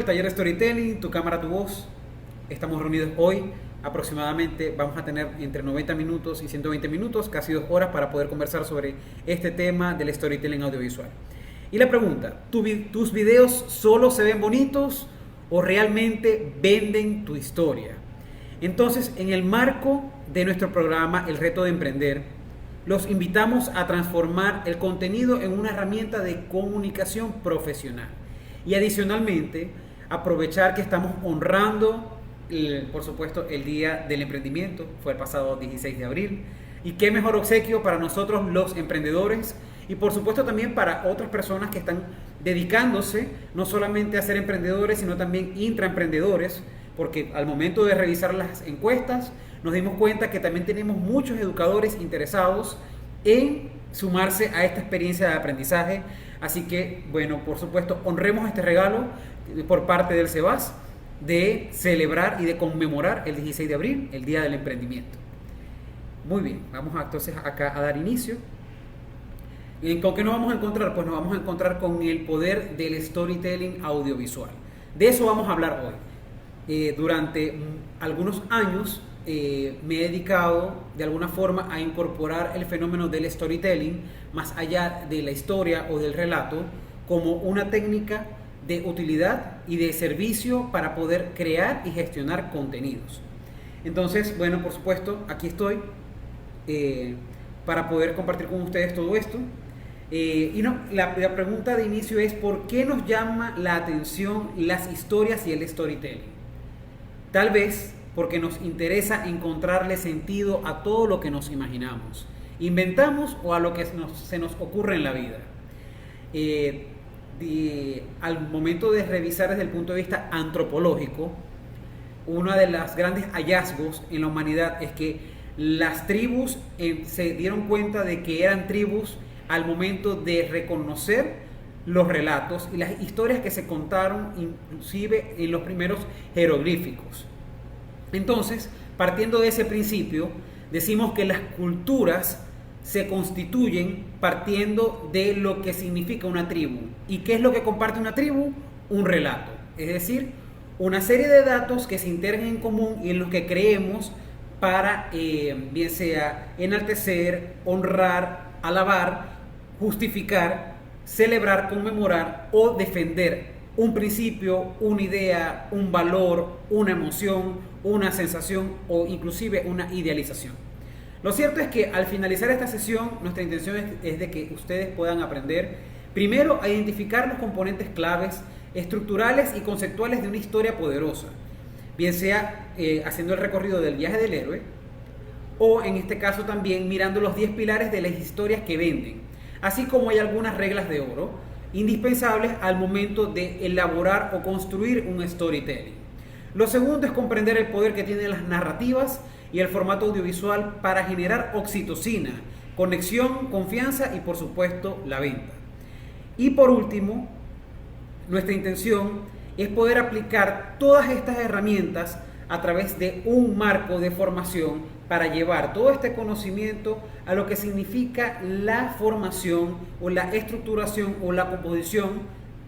El taller de Storytelling, tu cámara, tu voz. Estamos reunidos hoy. Aproximadamente vamos a tener entre 90 minutos y 120 minutos, casi 2 horas, para poder conversar sobre este tema del storytelling audiovisual. Y la pregunta, ¿tus videos solo se ven bonitos o realmente venden tu historia? Entonces, en el marco de nuestro programa El Reto de Emprender, los invitamos a transformar el contenido en una herramienta de comunicación profesional. Y adicionalmente, aprovechar que estamos honrando, por supuesto, el Día del Emprendimiento, fue el pasado 16 de abril, y qué mejor obsequio para nosotros los emprendedores y por supuesto también para otras personas que están dedicándose no solamente a ser emprendedores, sino también intraemprendedores, porque al momento de revisar las encuestas nos dimos cuenta que también tenemos muchos educadores interesados en sumarse a esta experiencia de aprendizaje. Así que, bueno, por supuesto, honremos este regalo por parte del CEBAS de celebrar y de conmemorar el 16 de abril, el Día del Emprendimiento. Muy bien, vamos entonces acá a dar inicio. ¿Con qué nos vamos a encontrar? Pues nos vamos a encontrar con el poder del storytelling audiovisual. De eso vamos a hablar hoy. Durante algunos años me he dedicado de alguna forma a incorporar el fenómeno del storytelling más allá de la historia o del relato como una técnica de utilidad y de servicio para poder crear y gestionar contenidos. Entonces, bueno, por supuesto, aquí estoy para poder compartir con ustedes todo esto. La pregunta de inicio es: ¿por qué nos llama la atención las historias y el storytelling? Tal vez porque nos interesa encontrarle sentido a todo lo que nos imaginamos, inventamos o a lo que se nos ocurre en la vida. Al momento de revisar desde el punto de vista antropológico, uno de los grandes hallazgos en la humanidad es que las tribus se dieron cuenta de que eran tribus al momento de reconocer los relatos y las historias que se contaron inclusive en los primeros jeroglíficos. Entonces, partiendo de ese principio, decimos que las culturas se constituyen partiendo de lo que significa una tribu. ¿Y qué es lo que comparte una tribu? Un relato, es decir, una serie de datos que se integran en común y en los que creemos para, bien sea enaltecer, honrar, alabar, justificar, celebrar, conmemorar o defender un principio, una idea, un valor, una emoción, una sensación o inclusive una idealización. Lo cierto es que al finalizar esta sesión, nuestra intención es de que ustedes puedan aprender primero a identificar los componentes claves, estructurales y conceptuales de una historia poderosa, bien sea haciendo el recorrido del viaje del héroe o en este caso también mirando los 10 pilares de las historias que venden, así como hay algunas reglas de oro indispensables al momento de elaborar o construir un storytelling. Lo segundo es comprender el poder que tienen las narrativas y el formato audiovisual para generar oxitocina, conexión, confianza y por supuesto la venta. Y por último, nuestra intención es poder aplicar todas estas herramientas a través de un marco de formación para llevar todo este conocimiento a lo que significa la formación o la estructuración o la composición,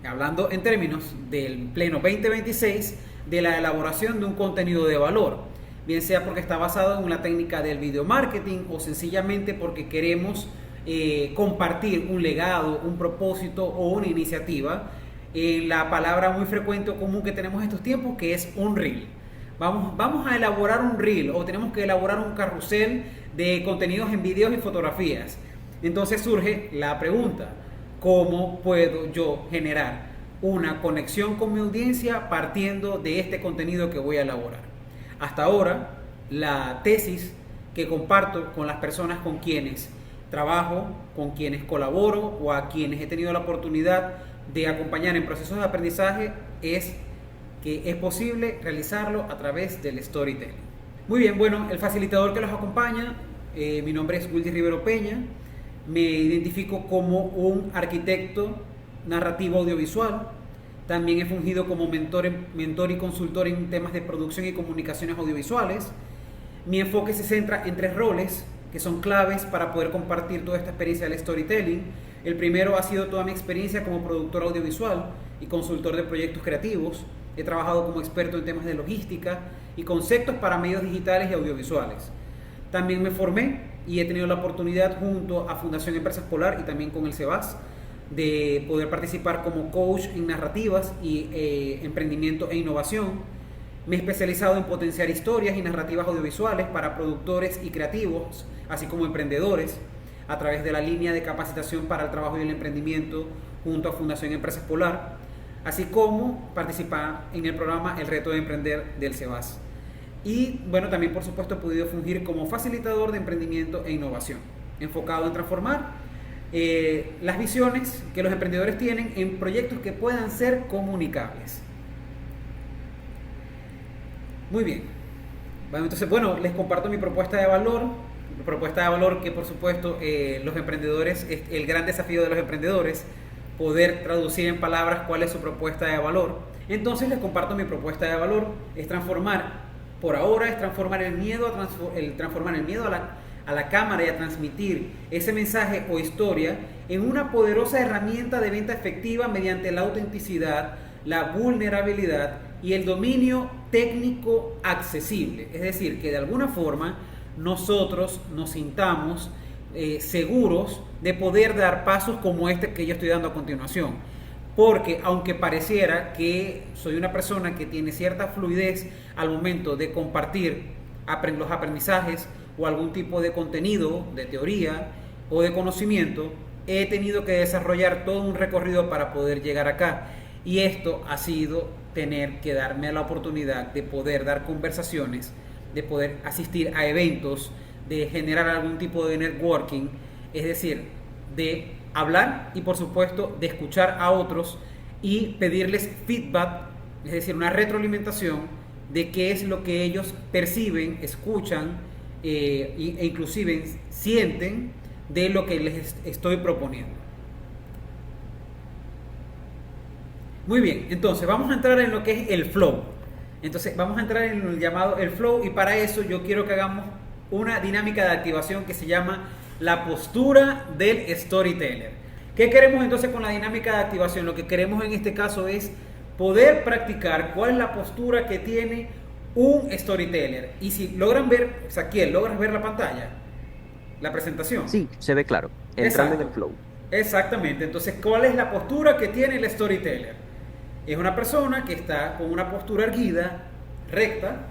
hablando en términos del pleno 2026, de la elaboración de un contenido de valor, bien sea porque está basado en una técnica del video marketing o sencillamente porque queremos compartir un legado, un propósito o una iniciativa. La palabra muy frecuente o común que tenemos en estos tiempos, que es un reel. Vamos a elaborar un reel o tenemos que elaborar un carrusel de contenidos en videos y fotografías. Entonces surge la pregunta: ¿cómo puedo yo generar una conexión con mi audiencia partiendo de este contenido que voy a elaborar? Hasta ahora, la tesis que comparto con las personas con quienes trabajo, con quienes colaboro o a quienes he tenido la oportunidad de acompañar en procesos de aprendizaje es que es posible realizarlo a través del storytelling. Muy bien, bueno, el facilitador que los acompaña, mi nombre es Wildy Rivero Peña, me identifico como un arquitecto narrativo audiovisual, también he fungido como mentor y consultor en temas de producción y comunicaciones audiovisuales. Mi enfoque se centra en 3 roles que son claves para poder compartir toda esta experiencia del storytelling. El primero ha sido toda mi experiencia como productor audiovisual y consultor de proyectos creativos. He trabajado como experto en temas de logística y conceptos para medios digitales y audiovisuales. También me formé y he tenido la oportunidad junto a Fundación Empresas Polar y también con el CEBAS de poder participar como coach en narrativas y emprendimiento e innovación. Me he especializado en potenciar historias y narrativas audiovisuales para productores y creativos, así como emprendedores, a través de la línea de capacitación para el trabajo y el emprendimiento junto a Fundación Empresas Polar, así como participar en el programa El Reto de Emprender del CEBAS. Y bueno, también por supuesto he podido fungir como facilitador de emprendimiento e innovación, enfocado en transformar las visiones que los emprendedores tienen en proyectos que puedan ser comunicables. Muy bien. Bueno, entonces, bueno, les comparto mi propuesta de valor. Mi propuesta de valor que por supuesto los emprendedores, es el gran desafío de los emprendedores, poder traducir en palabras cuál es su propuesta de valor. Entonces les comparto mi propuesta de valor. Es transformar, por ahora, es transformar el miedo a la cámara y a transmitir ese mensaje o historia en una poderosa herramienta de venta efectiva mediante la autenticidad, la vulnerabilidad y el dominio técnico accesible. Es decir, que de alguna forma nosotros nos sintamos seguros de poder dar pasos como este que yo estoy dando a continuación. Porque aunque pareciera que soy una persona que tiene cierta fluidez al momento de compartir los aprendizajes o algún tipo de contenido, de teoría o de conocimiento, he tenido que desarrollar todo un recorrido para poder llegar acá. Y esto ha sido tener que darme la oportunidad de poder dar conversaciones, de poder asistir a eventos, de generar algún tipo de networking, es decir, de hablar y por supuesto de escuchar a otros y pedirles feedback, es decir, una retroalimentación de qué es lo que ellos perciben, escuchan e inclusive sienten de lo que les estoy proponiendo. Muy bien, entonces vamos a entrar en lo que es el flow. Entonces vamos a entrar en el llamado el flow y para eso yo quiero que hagamos una dinámica de activación que se llama la postura del storyteller. ¿Qué queremos entonces con la dinámica de activación? Lo que queremos en este caso es poder practicar cuál es la postura que tiene un storyteller. Y si logran ver, Saquiel, ¿logras ver la pantalla? La presentación. Sí, se ve claro, entrando en el flow. Exactamente, entonces, ¿cuál es la postura que tiene el storyteller? Es una persona que está con una postura erguida, recta,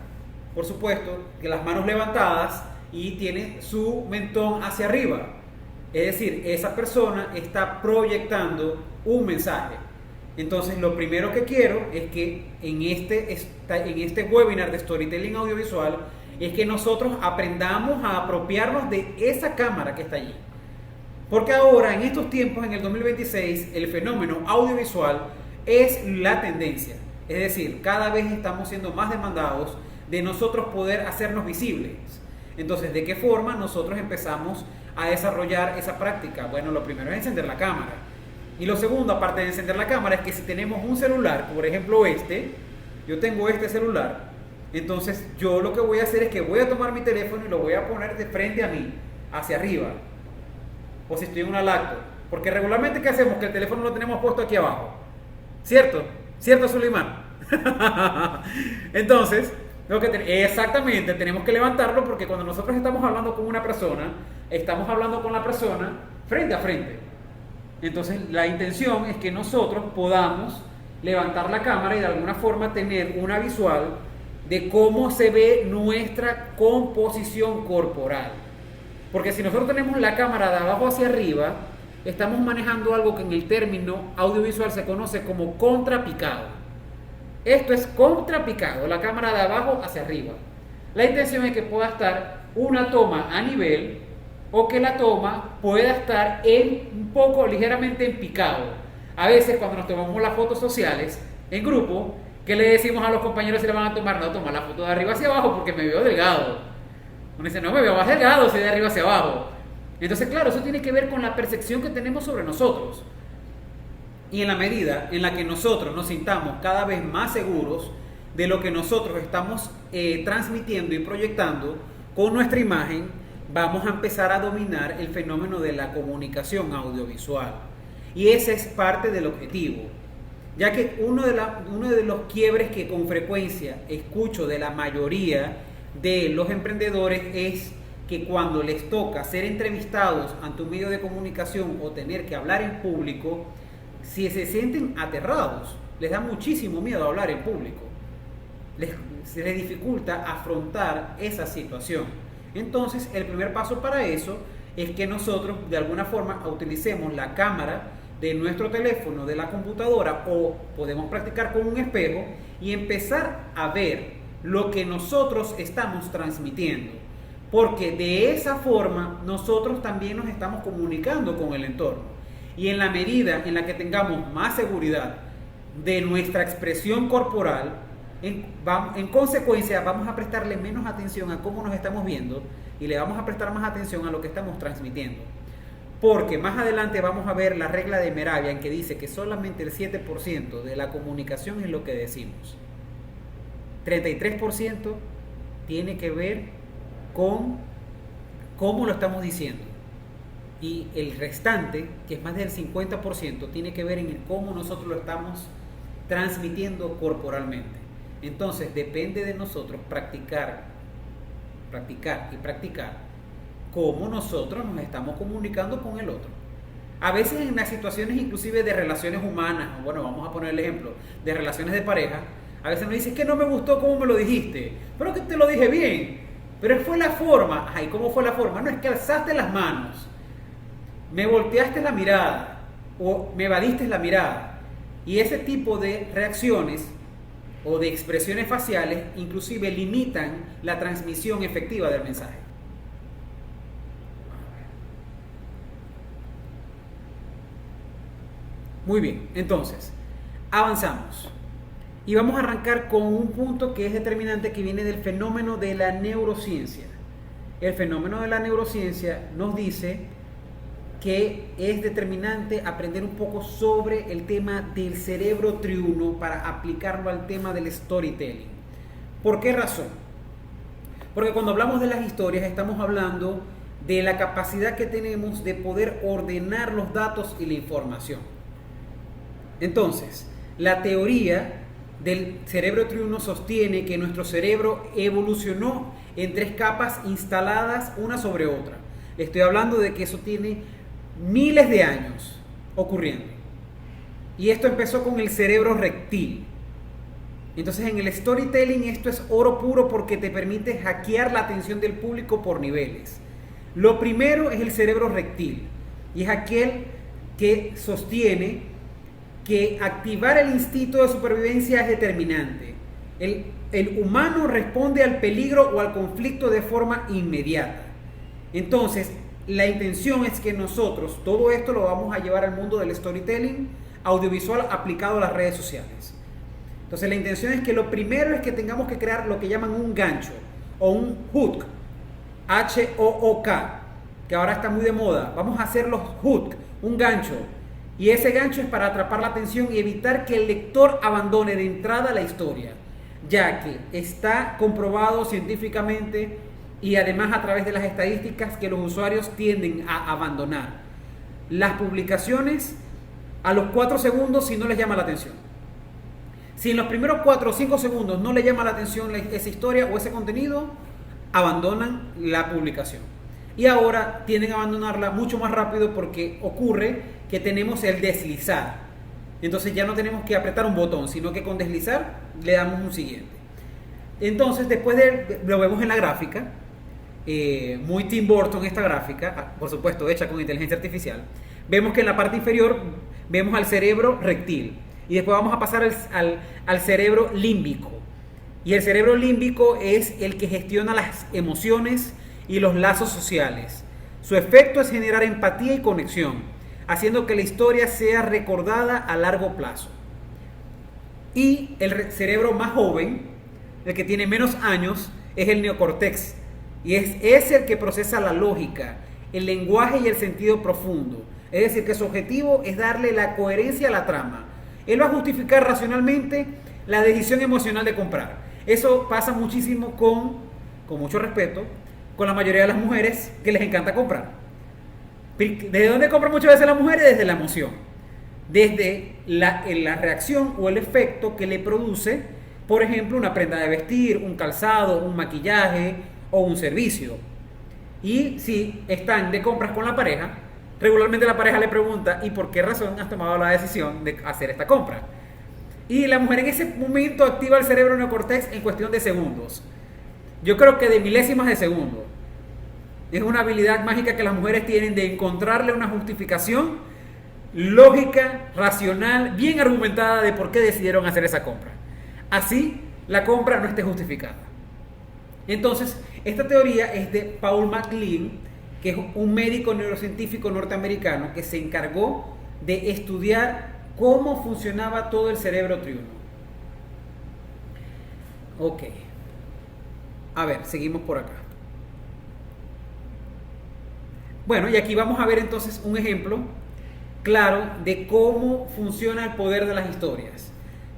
por supuesto, que las manos levantadas y tiene su mentón hacia arriba. Es decir, esa persona está proyectando un mensaje. Entonces, lo primero que quiero es que en este webinar de Storytelling Audiovisual es que nosotros aprendamos a apropiarnos de esa cámara que está allí. Porque ahora, en estos tiempos, en el 2026, el fenómeno audiovisual es la tendencia. Es decir, cada vez estamos siendo más demandados de nosotros poder hacernos visibles. Entonces, ¿de qué forma nosotros empezamos a desarrollar esa práctica? Bueno, lo primero es encender la cámara. Y lo segundo, aparte de encender la cámara, es que si tenemos un celular, por ejemplo yo tengo este celular, entonces yo lo que voy a hacer es que voy a tomar mi teléfono y lo voy a poner de frente a mí, hacia arriba. O si estoy en una lacto. Porque regularmente, ¿qué hacemos? Que el teléfono lo tenemos puesto aquí abajo. ¿Cierto? ¿Cierto, Suleiman? Entonces, exactamente, tenemos que levantarlo porque cuando nosotros estamos hablando con una persona, estamos hablando con la persona frente a frente. Entonces, la intención es que nosotros podamos levantar la cámara y de alguna forma tener una visual de cómo se ve nuestra composición corporal. Porque si nosotros tenemos la cámara de abajo hacia arriba, estamos manejando algo que en el término audiovisual se conoce como contrapicado. Esto es contrapicado, la cámara de abajo hacia arriba. La intención es que pueda estar una toma a nivel o que la toma pueda estar un poco ligeramente en picado. A veces cuando nos tomamos las fotos sociales en grupo, ¿qué le decimos a los compañeros si le van a tomar? No, toma la foto de arriba hacia abajo porque me veo delgado. Uno dice, no, me veo más delgado si de arriba hacia abajo. Entonces, claro, eso tiene que ver con la percepción que tenemos sobre nosotros. Y en la medida en la que nosotros nos sintamos cada vez más seguros de lo que nosotros estamos transmitiendo y proyectando con nuestra imagen, vamos a empezar a dominar el fenómeno de la comunicación audiovisual. Y ese es parte del objetivo. ya que uno de los quiebres que con frecuencia escucho de la mayoría de los emprendedores es que cuando les toca ser entrevistados ante un medio de comunicación o tener que hablar en público, si se sienten aterrados, les da muchísimo miedo hablar en público, se les dificulta afrontar esa situación. Entonces, el primer paso para eso es que nosotros de alguna forma utilicemos la cámara de nuestro teléfono, de la computadora, o podemos practicar con un espejo y empezar a ver lo que nosotros estamos transmitiendo, porque de esa forma nosotros también nos estamos comunicando con el entorno, y en la medida en la que tengamos más seguridad de nuestra expresión corporal, en consecuencia vamos a prestarle menos atención a cómo nos estamos viendo y le vamos a prestar más atención a lo que estamos transmitiendo. Porque más adelante vamos a ver la regla de Meravia, en que dice que solamente el 7% de la comunicación es lo que decimos. 33% tiene que ver con cómo lo estamos diciendo. Y el restante, que es más del 50%, tiene que ver en cómo nosotros lo estamos transmitiendo corporalmente. Entonces depende de nosotros practicar cómo nosotros nos estamos comunicando con el otro. A veces en las situaciones inclusive de relaciones humanas, bueno, vamos a poner el ejemplo de relaciones de pareja, a veces me dices que no me gustó cómo me lo dijiste, pero que te lo dije bien, pero fue la forma. Ay, ¿cómo fue la forma? No, es que alzaste las manos, me volteaste la mirada o me evadiste la mirada. Y ese tipo de reacciones o de expresiones faciales inclusive limitan la transmisión efectiva del mensaje. Muy bien, entonces, avanzamos. Y vamos a arrancar con un punto que es determinante, que viene del fenómeno de la neurociencia. El fenómeno de la neurociencia nos dice que es determinante aprender un poco sobre el tema del cerebro triuno para aplicarlo al tema del storytelling. ¿Por qué razón? Porque cuando hablamos de las historias estamos hablando de la capacidad que tenemos de poder ordenar los datos y la información. Entonces, la teoría del cerebro triuno sostiene que nuestro cerebro evolucionó en 3 capas instaladas una sobre otra. Le estoy hablando de que eso tiene miles de años ocurriendo. Y esto empezó con el cerebro reptil. Entonces, en el storytelling esto es oro puro, porque te permite hackear la atención del público por niveles. Lo primero es el cerebro reptil, y es aquel que sostiene que activar el instinto de supervivencia es determinante. El humano responde al peligro o al conflicto de forma inmediata. Entonces, la intención es que nosotros todo esto lo vamos a llevar al mundo del storytelling audiovisual aplicado a las redes sociales. Entonces, la intención es que lo primero es que tengamos que crear lo que llaman un gancho o un hook, H-O-O-K, que ahora está muy de moda. Vamos a hacer los hook, un gancho. Y ese gancho es para atrapar la atención y evitar que el lector abandone de entrada la historia, ya que está comprobado científicamente y además a través de las estadísticas que los usuarios tienden a abandonar las publicaciones a los 4 segundos si no les llama la atención. Si en los primeros 4 o 5 segundos no les llama la atención esa historia o ese contenido, abandonan la publicación. Y ahora tienden a abandonarla mucho más rápido, porque ocurre que tenemos el deslizar. Entonces ya no tenemos que apretar un botón, sino que con deslizar le damos un siguiente. Entonces, lo vemos en la gráfica, muy Tim Burton esta gráfica, por supuesto hecha con inteligencia artificial. Vemos que en la parte inferior vemos al cerebro reptil, y después vamos a pasar al cerebro límbico. Y el cerebro límbico es el que gestiona las emociones y los lazos sociales. Su efecto es generar empatía y conexión, haciendo que la historia sea recordada a largo plazo. Y el cerebro más joven, el que tiene menos años, es el neocórtex, y es el que procesa la lógica, el lenguaje y el sentido profundo. Es decir, que su objetivo es darle la coherencia a la trama. Él va a justificar racionalmente la decisión emocional de comprar. Eso pasa muchísimo con mucho respeto, con la mayoría de las mujeres que les encanta comprar. ¿Desde dónde compran muchas veces las mujeres? Desde la emoción. desde la reacción o el efecto que le produce, por ejemplo, una prenda de vestir, un calzado, un maquillaje o un servicio. Y si están de compras con la pareja, regularmente la pareja le pregunta: ¿y por qué razón has tomado la decisión de hacer esta compra? Y la mujer en ese momento activa el cerebro neocortex en cuestión de segundos. Yo creo que de milésimas de segundo. Es una habilidad mágica que las mujeres tienen de encontrarle una justificación lógica, racional, bien argumentada de por qué decidieron hacer esa compra. Así la compra no esté justificada. Entonces, esta teoría es de Paul MacLean, que es un médico neurocientífico norteamericano que se encargó de estudiar cómo funcionaba todo el cerebro triuno. Ok. A ver, seguimos por acá. Bueno, y aquí vamos a ver entonces un ejemplo claro de cómo funciona el poder de las historias.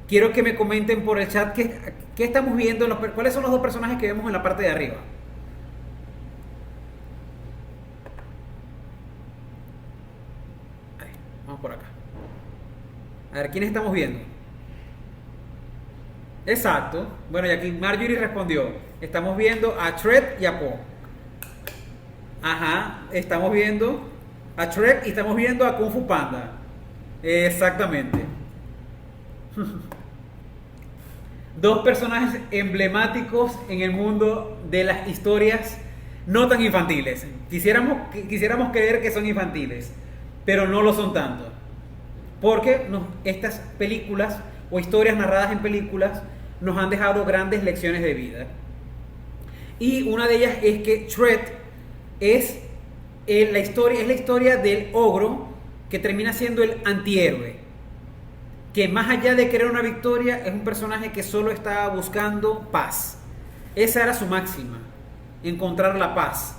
Quiero que me comenten por el chat qué estamos viendo, cuáles son los dos personajes que vemos en la parte de arriba. Ahí, vamos por acá. A ver, ¿quiénes estamos viendo? Exacto. Bueno, y aquí Marjorie respondió. Estamos viendo a Shrek y a Po. Ajá, estamos viendo a Shrek y estamos viendo a Kung Fu Panda. Exactamente. Dos personajes emblemáticos en el mundo de las historias no tan infantiles. Quisiéramos creer que son infantiles, pero no lo son tanto. Porque estas películas o historias narradas en películas nos han dejado grandes lecciones de vida. Y una de ellas es que Shrek es la historia del ogro que termina siendo el antihéroe, que más allá de querer una victoria es un personaje que solo estaba buscando paz. Esa era su máxima, encontrar la paz.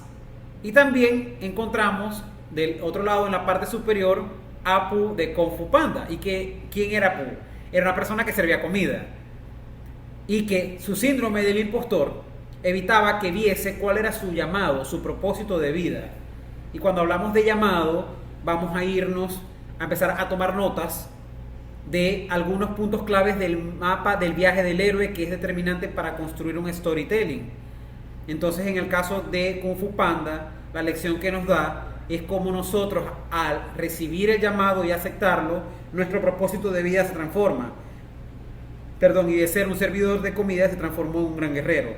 Y también encontramos del otro lado, en la parte superior, a Apu de Kung Fu Panda. ¿Y quién era Apu? Era una persona que servía comida y que su síndrome del impostor evitaba que viese cuál era su llamado, su propósito de vida. Y cuando hablamos de llamado, vamos a irnos a empezar a tomar notas de algunos puntos claves del mapa del viaje del héroe, que es determinante para construir un storytelling. Entonces, en el caso de Kung Fu Panda, la lección que nos da es cómo nosotros, al recibir el llamado y aceptarlo, nuestro propósito de vida se transforma. Y de ser un servidor de comida se transformó en un gran guerrero.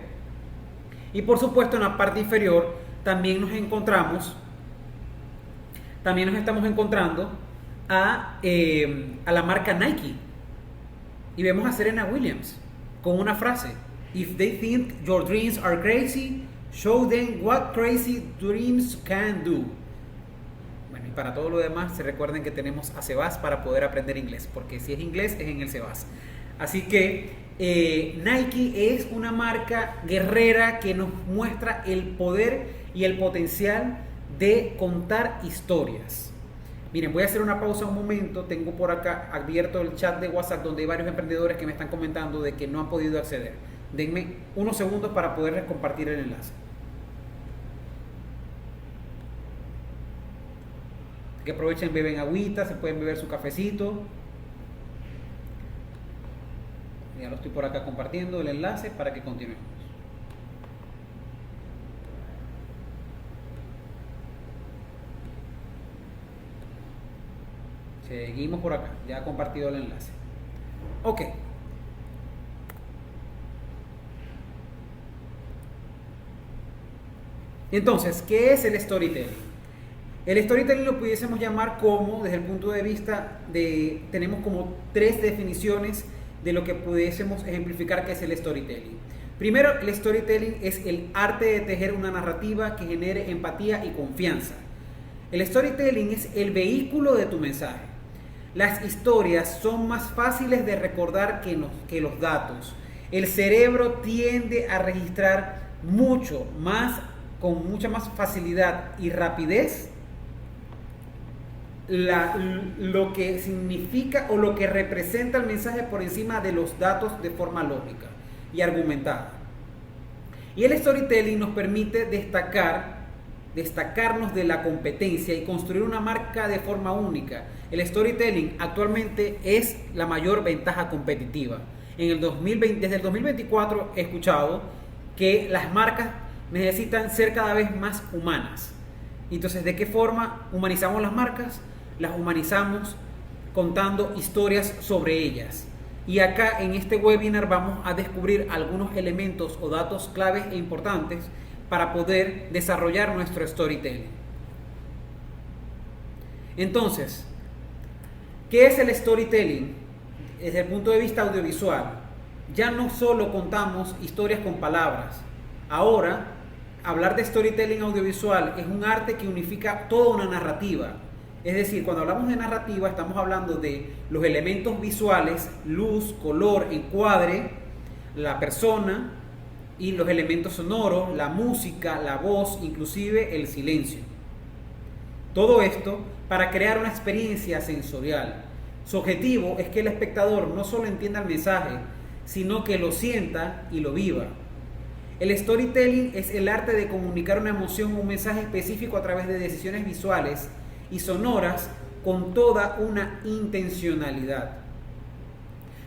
Y por supuesto, en la parte inferior también nos estamos encontrando a la marca Nike. Y vemos a Serena Williams con una frase: "If they think your dreams are crazy, show them what crazy dreams can do". Bueno, y para todo lo demás, se recuerden que tenemos a Sebas para poder aprender inglés, porque si es inglés, es en el Sebas. Así que Nike es una marca guerrera que nos muestra el poder y el potencial de contar historias. Miren, voy a hacer una pausa un momento. Tengo por acá abierto el chat de WhatsApp donde hay varios emprendedores que me están comentando de que no han podido acceder. Denme unos segundos para poderles compartir el enlace. Que aprovechen, beben agüita, se pueden beber su cafecito. Ya lo estoy por acá compartiendo el enlace para que continuemos. Seguimos por acá, ya he compartido el enlace. Ok. Entonces, ¿qué es el storytelling? El storytelling lo pudiésemos llamar como, desde el punto de vista de, tenemos como tres definiciones de lo que pudiésemos ejemplificar que es el storytelling. Primero, el storytelling es el arte de tejer una narrativa que genere empatía y confianza. El storytelling es el vehículo de tu mensaje. Las historias son más fáciles de recordar que los datos. El cerebro tiende a registrar mucho más, con mucha más facilidad y rapidez, lo que significa o lo que representa el mensaje por encima de los datos de forma lógica y argumentada. Y el storytelling nos permite destacar destacarnos de la competencia y construir una marca de forma única. El storytelling actualmente es la mayor ventaja competitiva. Desde el 2024 he escuchado que las marcas necesitan ser cada vez más humanas. Entonces, ¿de qué forma humanizamos las marcas? Las humanizamos contando historias sobre ellas. Y acá en este webinar vamos a descubrir algunos elementos o datos claves e importantes para poder desarrollar nuestro storytelling. Entonces, ¿qué es el storytelling? Desde el punto de vista audiovisual, ya no solo contamos historias con palabras. Ahora, hablar de storytelling audiovisual es un arte que unifica toda una narrativa. Es decir, cuando hablamos de narrativa estamos hablando de los elementos visuales, luz, color, encuadre, la persona y los elementos sonoros, la música, la voz, inclusive el silencio. Todo esto para crear una experiencia sensorial. Su objetivo es que el espectador no solo entienda el mensaje, sino que lo sienta y lo viva. El storytelling es el arte de comunicar una emoción o un mensaje específico a través de decisiones visuales y sonoras con toda una intencionalidad.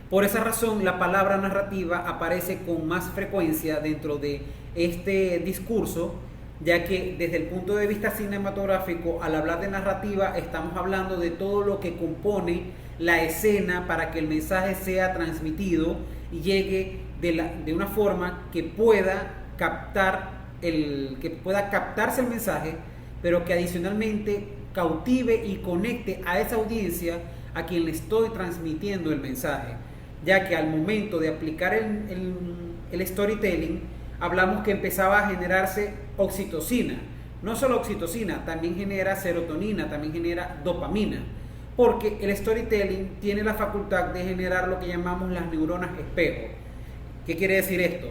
Por esa razón, la palabra narrativa aparece con más frecuencia dentro de este discurso, ya que desde el punto de vista cinematográfico, al hablar de narrativa, estamos hablando de todo lo que compone la escena para que el mensaje sea transmitido y llegue de una forma que pueda captarse el mensaje, pero que adicionalmente cautive y conecte a esa audiencia a quien le estoy transmitiendo el mensaje, ya que al momento de aplicar el storytelling hablamos que empezaba a generarse oxitocina. No solo oxitocina, también genera serotonina, también genera dopamina, porque el storytelling tiene la facultad de generar lo que llamamos las neuronas espejo. ¿Qué quiere decir esto?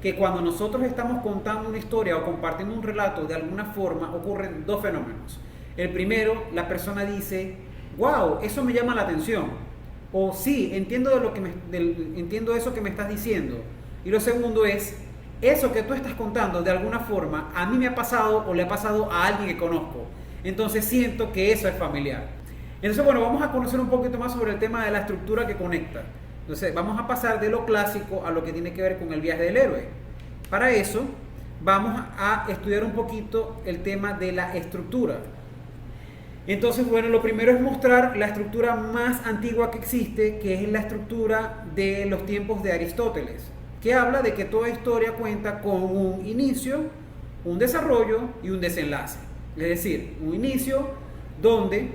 Que cuando nosotros estamos contando una historia o compartiendo un relato, de alguna forma ocurren dos fenómenos. El primero, la persona dice, wow, eso me llama la atención, o sí, entiendo eso que me estás diciendo. Y lo segundo es, eso que tú estás contando de alguna forma a mí me ha pasado o le ha pasado a alguien que conozco, entonces siento que eso es familiar. Entonces, bueno, vamos a conocer un poquito más sobre el tema de la estructura que conecta. Entonces, vamos a pasar de lo clásico a lo que tiene que ver con el viaje del héroe. Para eso, vamos a estudiar un poquito el tema de la estructura. Entonces, bueno, lo primero es mostrar la estructura más antigua que existe, que es la estructura de los tiempos de Aristóteles, que habla de que toda historia cuenta con un inicio, un desarrollo y un desenlace. Es decir, un inicio donde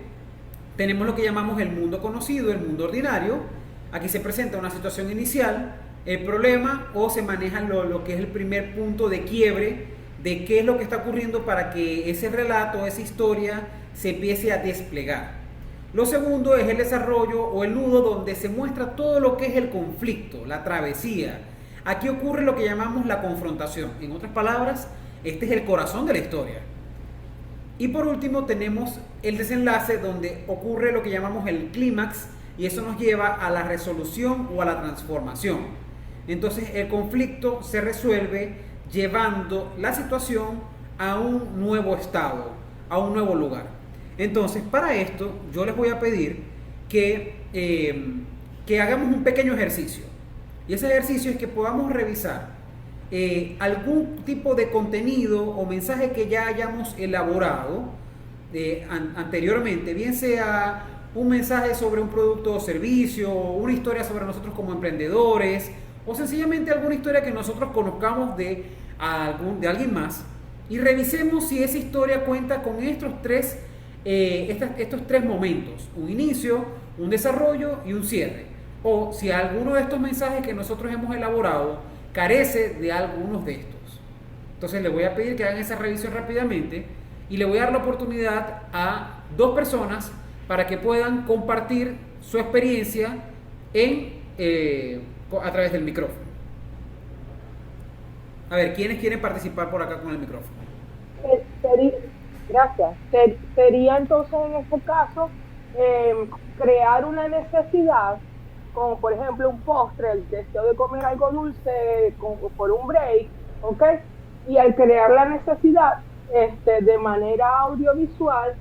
tenemos lo que llamamos el mundo conocido, el mundo ordinario. Aquí se presenta una situación inicial, el problema, o se maneja lo que es el primer punto de quiebre de qué es lo que está ocurriendo para que ese relato, esa historia se empiece a desplegar. Lo segundo es el desarrollo o el nudo, donde se muestra todo lo que es el conflicto, la travesía. Aquí ocurre lo que llamamos la confrontación. En otras palabras, este es el corazón de la historia. Y por último tenemos el desenlace, donde ocurre lo que llamamos el clímax, y eso nos lleva a la resolución o a la transformación. Entonces el conflicto se resuelve llevando la situación a un nuevo estado, a un nuevo lugar. Entonces, para esto yo les voy a pedir que hagamos un pequeño ejercicio. Y ese ejercicio es que podamos revisar algún tipo de contenido o mensaje que ya hayamos elaborado anteriormente, bien sea un mensaje sobre un producto o servicio, una historia sobre nosotros como emprendedores, o sencillamente alguna historia que nosotros conozcamos de alguien más, y revisemos si esa historia cuenta con estos tres momentos: un inicio, un desarrollo y un cierre, o si alguno de estos mensajes que nosotros hemos elaborado carece de algunos de estos. Entonces les voy a pedir que hagan esa revisión rápidamente y le voy a dar la oportunidad a dos personas para que puedan compartir su experiencia a través del micrófono. A ver, ¿quiénes quieren participar por acá con el micrófono? Gracias. Sería entonces en este caso crear una necesidad, como por ejemplo un postre, el deseo de comer algo dulce por un break, ¿ok? Y al crear la necesidad, de manera audiovisual,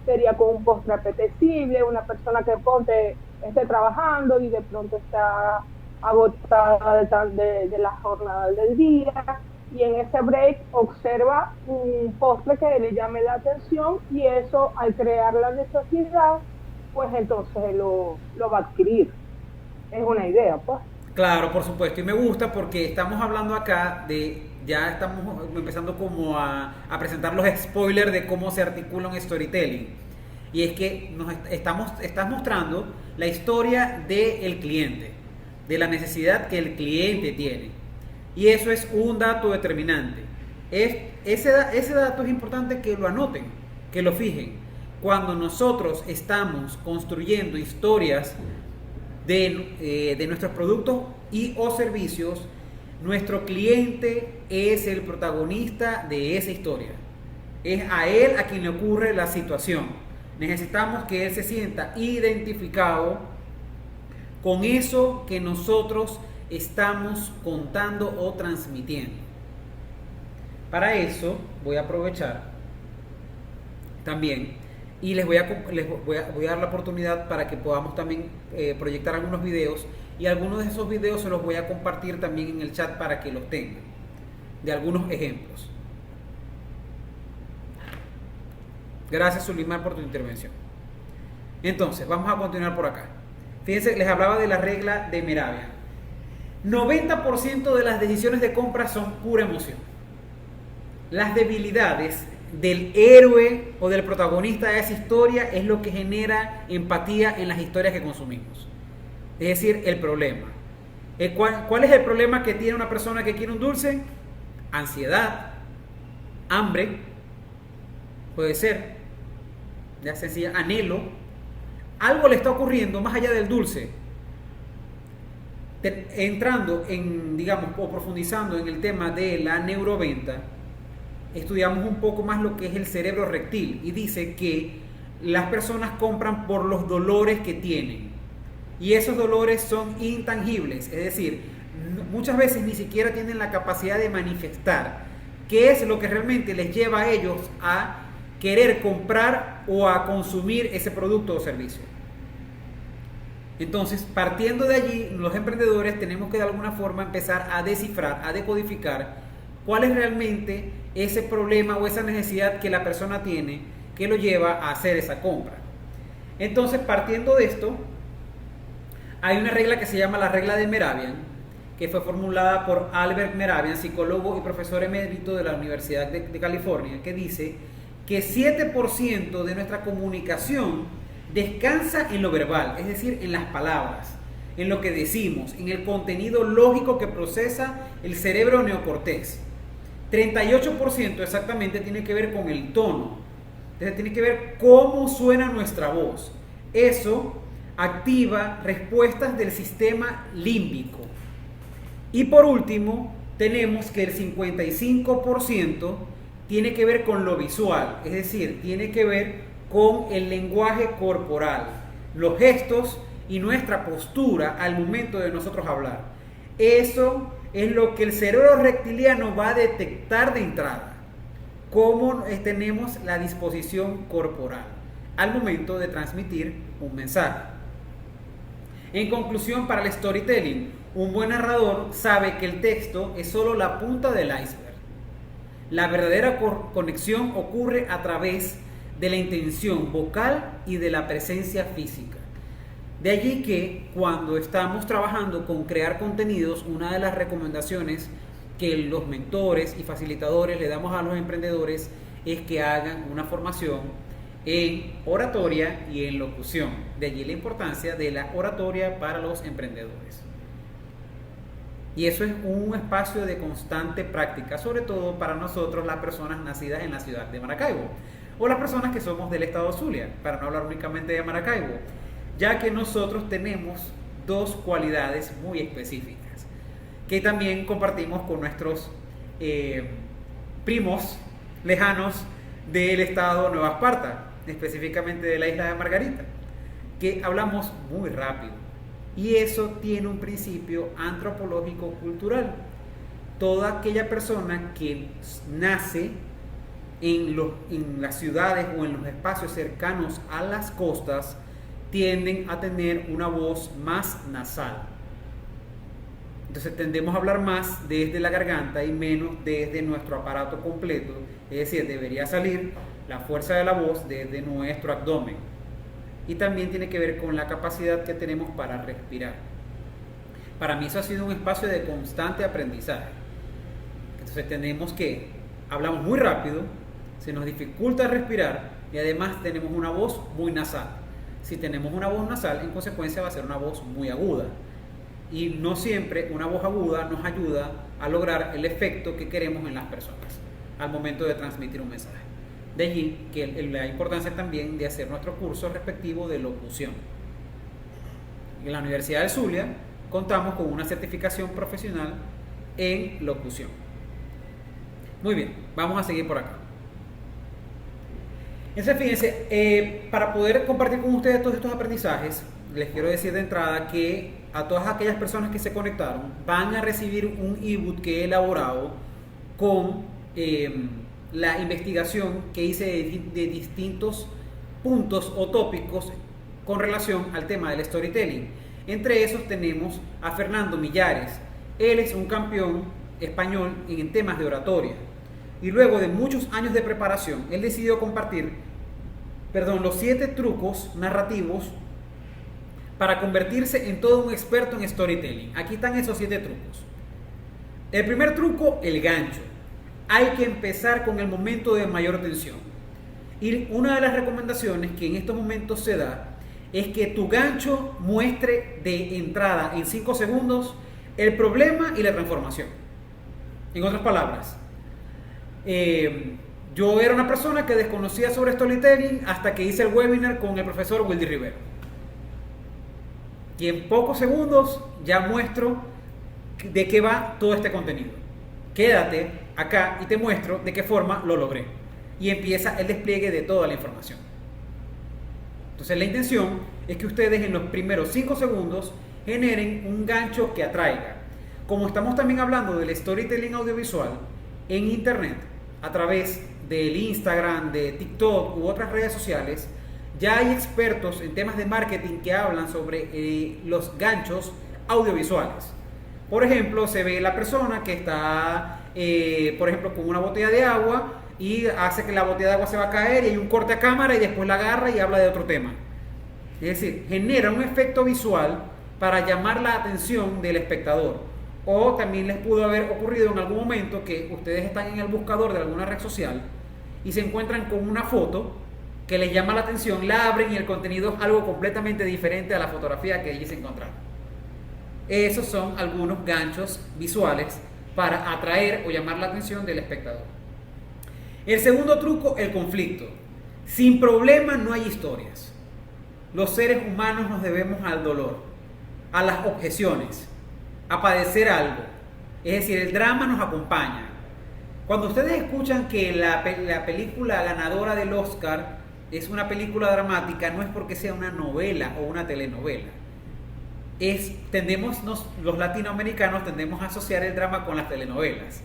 sería con un postre apetecible, una persona que ponte esté trabajando y de pronto está agotada de la jornada del día, y en ese break observa un postre que le llame la atención, y eso, al crear la necesidad, pues entonces lo va a adquirir. Es una idea, pues. Claro, por supuesto, y me gusta porque estamos hablando acá de, ya estamos empezando como a presentar los spoilers de cómo se articula un storytelling. Y es que estás mostrando la historia del cliente, de la necesidad que el cliente tiene. Y eso es un dato determinante. Ese dato es importante que lo anoten, que lo fijen. Cuando nosotros estamos construyendo historias de nuestros productos y o servicios, nuestro cliente es el protagonista de esa historia. Es a él a quien le ocurre la situación. Necesitamos que él se sienta identificado con eso que nosotros estamos contando o transmitiendo. Para eso voy a aprovechar también y les voy a dar la oportunidad para que podamos también proyectar algunos videos, y algunos de esos videos se los voy a compartir también en el chat para que los tengan, de algunos ejemplos. Gracias, Sulimar, por tu intervención. Entonces, vamos a continuar por acá. Fíjense, les hablaba de la regla de Mehrabian. 90% de las decisiones de compra son pura emoción. Las debilidades del héroe o del protagonista de esa historia es lo que genera empatía en las historias que consumimos. Es decir, el problema. ¿Cuál es el problema que tiene una persona que quiere un dulce? Ansiedad, hambre, puede ser, ya sencilla, anhelo. Algo le está ocurriendo más allá del dulce. Entrando en, digamos, o profundizando en el tema de la neuroventa, estudiamos un poco más lo que es el cerebro reptil, y dice que las personas compran por los dolores que tienen, y esos dolores son intangibles, es decir, muchas veces ni siquiera tienen la capacidad de manifestar qué es lo que realmente les lleva a ellos a querer comprar o a consumir ese producto o servicio. Entonces, partiendo de allí, los emprendedores tenemos que de alguna forma empezar a descifrar, a decodificar cuál es realmente ese problema o esa necesidad que la persona tiene que lo lleva a hacer esa compra. Entonces, partiendo de esto, hay una regla que se llama la regla de Mehrabian, que fue formulada por Albert Mehrabian, psicólogo y profesor emérito de la Universidad de California, que dice que 7% de nuestra comunicación descansa en lo verbal, es decir, en las palabras, en lo que decimos, en el contenido lógico que procesa el cerebro neocortés. 38% exactamente tiene que ver con el tono, entonces tiene que ver cómo suena nuestra voz. Eso activa respuestas del sistema límbico. Y por último, tenemos que el 55% tiene que ver con lo visual, es decir, tiene que ver con el lenguaje corporal, los gestos y nuestra postura al momento de nosotros hablar. Eso es lo que el cerebro reptiliano va a detectar de entrada, cómo tenemos la disposición corporal al momento de transmitir un mensaje. En conclusión, para el storytelling, un buen narrador sabe que el texto es solo la punta del iceberg. La verdadera conexión ocurre a través de la intención vocal y de la presencia física. De allí que cuando estamos trabajando con crear contenidos, una de las recomendaciones que los mentores y facilitadores le damos a los emprendedores es que hagan una formación en oratoria y en locución. De allí la importancia de la oratoria para los emprendedores. Y eso es un espacio de constante práctica, sobre todo para nosotros, las personas nacidas en la ciudad de Maracaibo, o las personas que somos del estado Zulia, para no hablar únicamente de Maracaibo, ya que nosotros tenemos dos cualidades muy específicas que también compartimos con nuestros primos lejanos del estado Nueva Esparta, específicamente de la isla de Margarita, que hablamos muy rápido, y eso tiene un principio antropológico cultural. Toda aquella persona que nace en las ciudades o en los espacios cercanos a las costas tienden a tener una voz más nasal. Entonces tendemos a hablar más desde la garganta y menos desde nuestro aparato completo. Es decir, debería salir la fuerza de la voz desde nuestro abdomen. Y también tiene que ver con la capacidad que tenemos para respirar. Para mí eso ha sido un espacio de constante aprendizaje. Entonces hablamos muy rápido, se nos dificulta respirar y además tenemos una voz muy nasal. Si tenemos una voz nasal, en consecuencia va a ser una voz muy aguda. Y no siempre una voz aguda nos ayuda a lograr el efecto que queremos en las personas al momento de transmitir un mensaje. De allí que la importancia también de hacer nuestro curso respectivo de locución. En la Universidad del Zulia contamos con una certificación profesional en locución. Muy bien, vamos a seguir por acá. Entonces fíjense, para poder compartir con ustedes todos estos aprendizajes, les quiero decir de entrada que a todas aquellas personas que se conectaron van a recibir un ebook que he elaborado con la investigación que hice de distintos puntos o tópicos con relación al tema del storytelling. Entre esos tenemos a Fernando Millares. Él es un campeón español en temas de oratoria. Y luego de muchos años de preparación, él decidió compartir los 7 trucos narrativos para convertirse en todo un experto en storytelling. Aquí están esos 7 trucos. El primer truco, el gancho. Hay que empezar con el momento de mayor tensión. Y una de las recomendaciones que en estos momentos se da es que tu gancho muestre de entrada en 5 segundos el problema y la transformación. En otras palabras, yo era una persona que desconocía sobre storytelling hasta que hice el webinar con el profesor Wildy Rivero. Y en pocos segundos ya muestro de qué va todo este contenido. Quédate acá y te muestro de qué forma lo logré. Y empieza el despliegue de toda la información. Entonces la intención es que ustedes en los primeros 5 segundos generen un gancho que atraiga. Como estamos también hablando del storytelling audiovisual en internet, a través del Instagram, de TikTok u otras redes sociales, ya hay expertos en temas de marketing que hablan sobre los ganchos audiovisuales. Por ejemplo, se ve la persona que está, por ejemplo, con una botella de agua y hace que la botella de agua se va a caer y hay un corte a cámara y después la agarra y habla de otro tema. Es decir, genera un efecto visual para llamar la atención del espectador. O también les pudo haber ocurrido en algún momento que ustedes están en el buscador de alguna red social y se encuentran con una foto que les llama la atención, la abren y el contenido es algo completamente diferente a la fotografía que allí se encontraron. Esos son algunos ganchos visuales para atraer o llamar la atención del espectador. El segundo truco, el conflicto. Sin problema no hay historias. Los seres humanos nos debemos al dolor, a las objeciones, a padecer algo. Es decir, el drama nos acompaña. Cuando ustedes escuchan que la película ganadora del Oscar es una película dramática, no es porque sea una novela o una telenovela. Los latinoamericanos tendemos a asociar el drama con las telenovelas.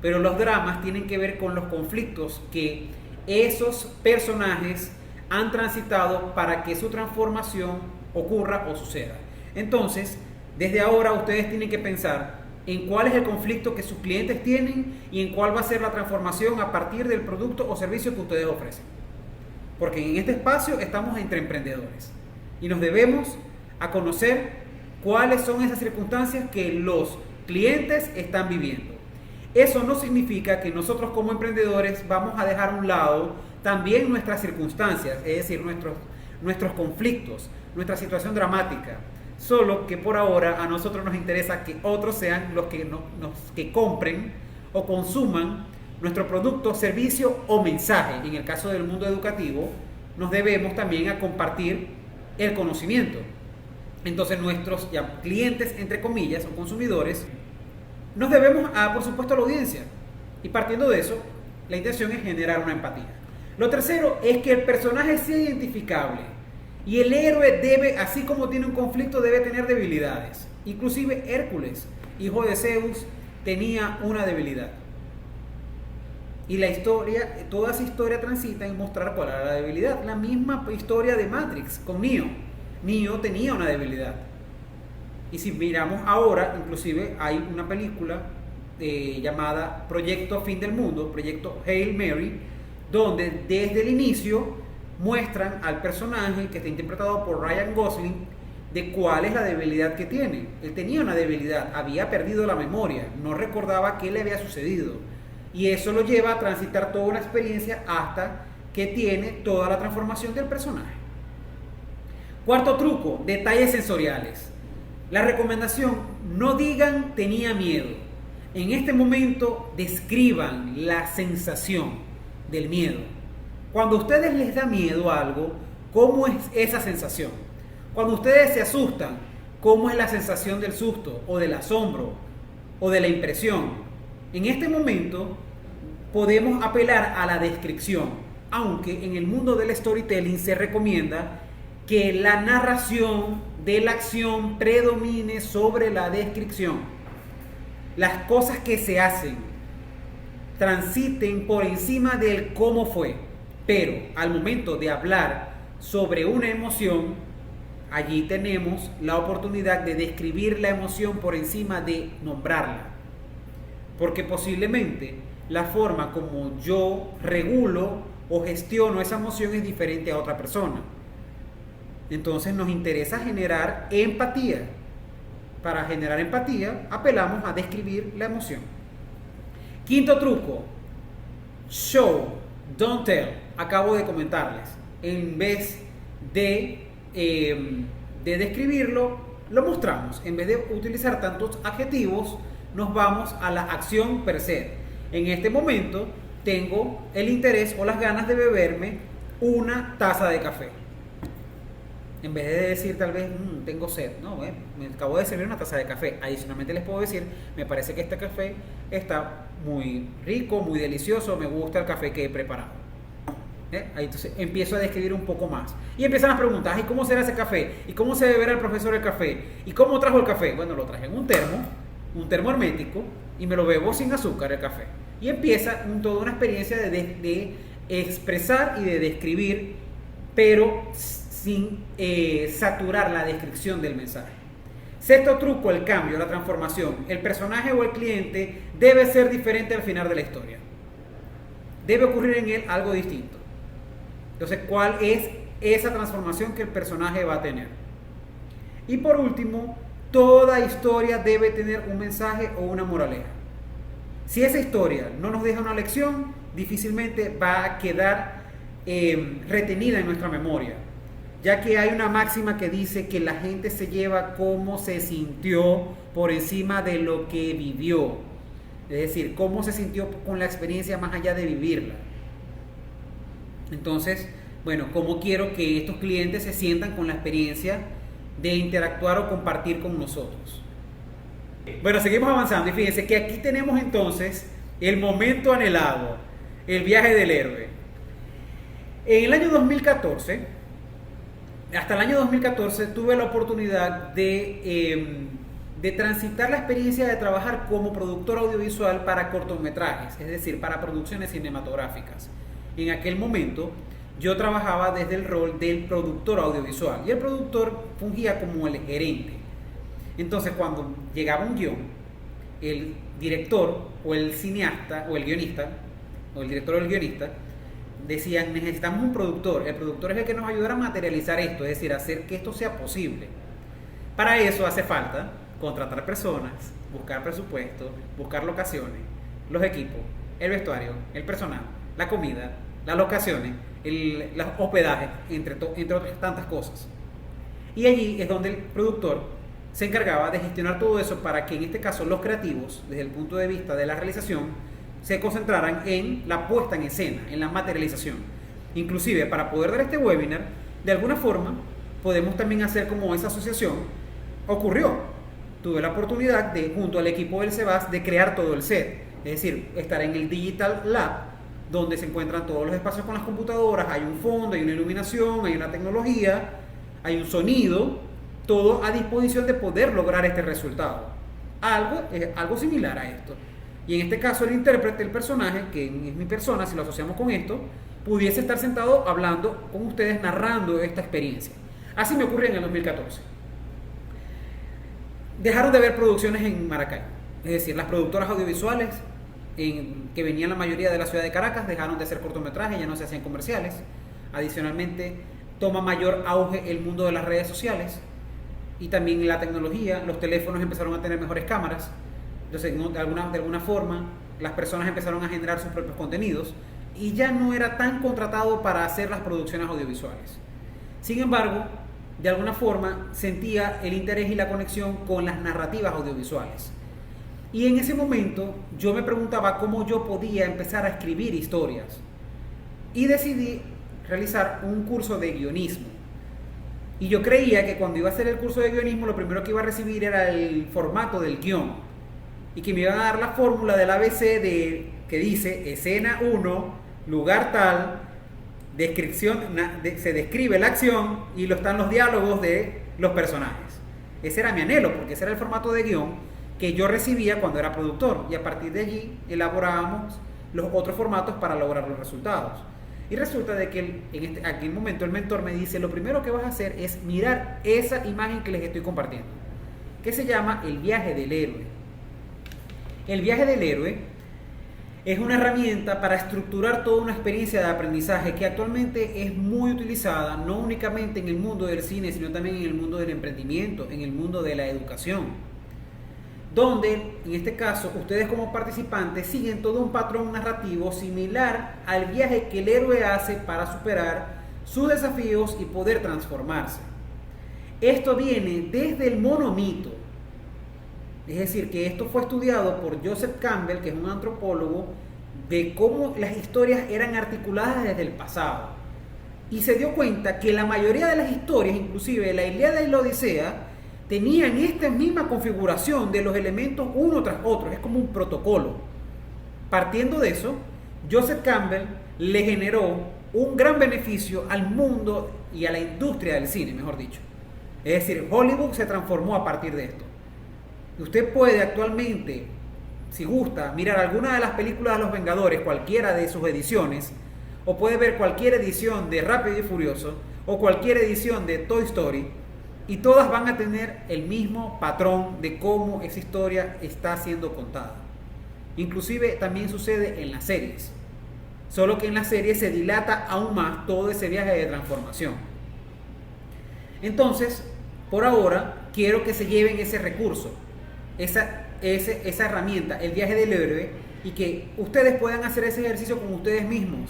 Pero los dramas tienen que ver con los conflictos que esos personajes han transitado para que su transformación ocurra o suceda. Entonces, desde ahora ustedes tienen que pensar en cuál es el conflicto que sus clientes tienen y en cuál va a ser la transformación a partir del producto o servicio que ustedes ofrecen. Porque en este espacio estamos entre emprendedores y nos debemos a conocer cuáles son esas circunstancias que los clientes están viviendo. Eso no significa que nosotros como emprendedores vamos a dejar a un lado también nuestras circunstancias, es decir, nuestros conflictos, nuestra situación dramática. Solo que por ahora a nosotros nos interesa que otros sean los que compren o consuman nuestro producto, servicio o mensaje. En el caso del mundo educativo, nos debemos también a compartir el conocimiento. Entonces nuestros clientes, entre comillas, o consumidores, nos debemos a, por supuesto, a la audiencia. Y partiendo de eso, la intención es generar una empatía. Lo tercero es que el personaje sea identificable. Y el héroe debe, así como tiene un conflicto, debe tener debilidades. Inclusive Hércules, hijo de Zeus, tenía una debilidad. Y la historia, toda esa historia transita en mostrar cuál era la debilidad. La misma historia de Matrix con Neo. Neo tenía una debilidad. Y si miramos ahora, inclusive hay una película llamada Proyecto Fin del Mundo, Proyecto Hail Mary, donde desde el inicio muestran al personaje que está interpretado por Ryan Gosling de cuál es la debilidad que tiene. Él tenía una debilidad, había perdido la memoria, no recordaba qué le había sucedido. Y eso lo lleva a transitar toda una experiencia hasta que tiene toda la transformación del personaje. Cuarto truco, detalles sensoriales. La recomendación, no digan tenía miedo. En este momento describan la sensación del miedo. Cuando a ustedes les da miedo a algo, ¿cómo es esa sensación? Cuando ustedes se asustan, ¿cómo es la sensación del susto o del asombro o de la impresión? En este momento podemos apelar a la descripción, aunque en el mundo del storytelling se recomienda que la narración de la acción predomine sobre la descripción. Las cosas que se hacen transiten por encima del cómo fue, pero al momento de hablar sobre una emoción, allí tenemos la oportunidad de describir la emoción por encima de nombrarla, porque posiblemente la forma como yo regulo o gestiono esa emoción es diferente a otra persona. Entonces nos interesa generar empatía. Para generar empatía, apelamos a describir la emoción. Quinto truco, show, don't tell. Acabo de comentarles. En vez de describirlo, lo mostramos. En vez de utilizar tantos adjetivos, nos vamos a la acción per se. En este momento, tengo el interés o las ganas de beberme una taza de café. En vez de decir tal vez, tengo sed, no, me acabo de servir una taza de café. Adicionalmente les puedo decir, me parece que este café está muy rico, muy delicioso, me gusta el café que he preparado. Ahí entonces empiezo a describir un poco más. Y empiezan las preguntas, ¿y cómo será ese café? ¿Y cómo se beberá el profesor el café? ¿Y cómo trajo el café? Bueno, lo traje en un termo hermético, y me lo bebo sin azúcar el café. Y empieza toda una experiencia de expresar y de describir, pero sin saturar la descripción del mensaje. Sexto truco, el cambio, la transformación. El personaje o el cliente debe ser diferente al final de la historia. Debe ocurrir en él algo distinto. Entonces, ¿cuál es esa transformación que el personaje va a tener? Y por último, toda historia debe tener un mensaje o una moraleja. Si esa historia no nos deja una lección, difícilmente va a quedar retenida en nuestra memoria, ya que hay una máxima que dice que la gente se lleva cómo se sintió por encima de lo que vivió. Es decir, cómo se sintió con la experiencia más allá de vivirla. Entonces, bueno, ¿cómo quiero que estos clientes se sientan con la experiencia de interactuar o compartir con nosotros? Bueno, seguimos avanzando y fíjense que aquí tenemos entonces el momento anhelado, el viaje del héroe. En el año 2014, hasta el año 2014 tuve la oportunidad de transitar la experiencia de trabajar como productor audiovisual para cortometrajes, es decir, para producciones cinematográficas. En aquel momento yo trabajaba desde el rol del productor audiovisual y el productor fungía como el gerente. Entonces, cuando llegaba un guión, el director o el cineasta o el guionista, o el director o el guionista, decían, necesitamos un productor. El productor es el que nos ayudará a materializar esto, es decir, hacer que esto sea posible. Para eso hace falta contratar personas, buscar presupuesto, buscar locaciones, los equipos, el vestuario, el personal, la comida, las locaciones, los hospedajes, entre otras tantas cosas. Y allí es donde el productor se encargaba de gestionar todo eso para que en este caso los creativos, desde el punto de vista de la realización, se concentraran en la puesta en escena, en la materialización. Inclusive para poder dar este webinar, de alguna forma podemos también hacer como esa asociación ocurrió. Tuve la oportunidad de, junto al equipo del CEBAS, de crear todo el set, es decir, estar en el Digital Lab, donde se encuentran todos los espacios con las computadoras, hay un fondo, hay una iluminación, hay una tecnología, hay un sonido, todo a disposición de poder lograr este resultado. Algo similar a esto. Y en este caso el intérprete, el personaje, que es mi persona, si lo asociamos con esto, pudiese estar sentado hablando con ustedes, narrando esta experiencia. Así me ocurrió en el 2014. Dejaron de haber producciones en Maracay. Es decir, las productoras audiovisuales que venían la mayoría de la ciudad de Caracas dejaron de hacer cortometrajes, ya no se hacían comerciales. Adicionalmente, toma mayor auge el mundo de las redes sociales y también la tecnología. Los teléfonos empezaron a tener mejores cámaras. Entonces, de alguna forma, las personas empezaron a generar sus propios contenidos y ya no era tan contratado para hacer las producciones audiovisuales. Sin embargo, de alguna forma sentía el interés y la conexión con las narrativas audiovisuales. Y en ese momento yo me preguntaba cómo yo podía empezar a escribir historias. Y decidí realizar un curso de guionismo. Y yo creía que cuando iba a hacer el curso de guionismo, lo primero que iba a recibir era el formato del guión. Y que me iban a dar la fórmula del ABC que dice escena 1, lugar tal, descripción, se describe la acción y están los diálogos de los personajes. Ese era mi anhelo, porque ese era el formato de guión que yo recibía cuando era productor, y a partir de allí elaborábamos los otros formatos para lograr los resultados. Y resulta de que en aquel momento el mentor me dice: lo primero que vas a hacer es mirar esa imagen que les estoy compartiendo, que se llama el viaje del héroe. El viaje del héroe es una herramienta para estructurar toda una experiencia de aprendizaje que actualmente es muy utilizada, no únicamente en el mundo del cine, sino también en el mundo del emprendimiento, en el mundo de la educación, donde en este caso ustedes como participantes siguen todo un patrón narrativo similar al viaje que el héroe hace para superar sus desafíos y poder transformarse. Esto viene desde el monomito. Es decir, que esto fue estudiado por Joseph Campbell, que es un antropólogo, de cómo las historias eran articuladas desde el pasado. Y se dio cuenta que la mayoría de las historias, inclusive la Ilíada y la Odisea, tenían esta misma configuración de los elementos uno tras otro. Es como un protocolo. Partiendo de eso, Joseph Campbell le generó un gran beneficio al mundo y a la industria del cine, mejor dicho. Es decir, Hollywood se transformó a partir de esto. Usted puede actualmente, si gusta, mirar alguna de las películas de Los Vengadores, cualquiera de sus ediciones, o puede ver cualquier edición de Rápido y Furioso, o cualquier edición de Toy Story, y todas van a tener el mismo patrón de cómo esa historia está siendo contada. Inclusive también sucede en las series, solo que en las series se dilata aún más todo ese viaje de transformación. Entonces, por ahora, quiero que se lleven ese recurso, esa herramienta, el viaje del héroe, y que ustedes puedan hacer ese ejercicio con ustedes mismos.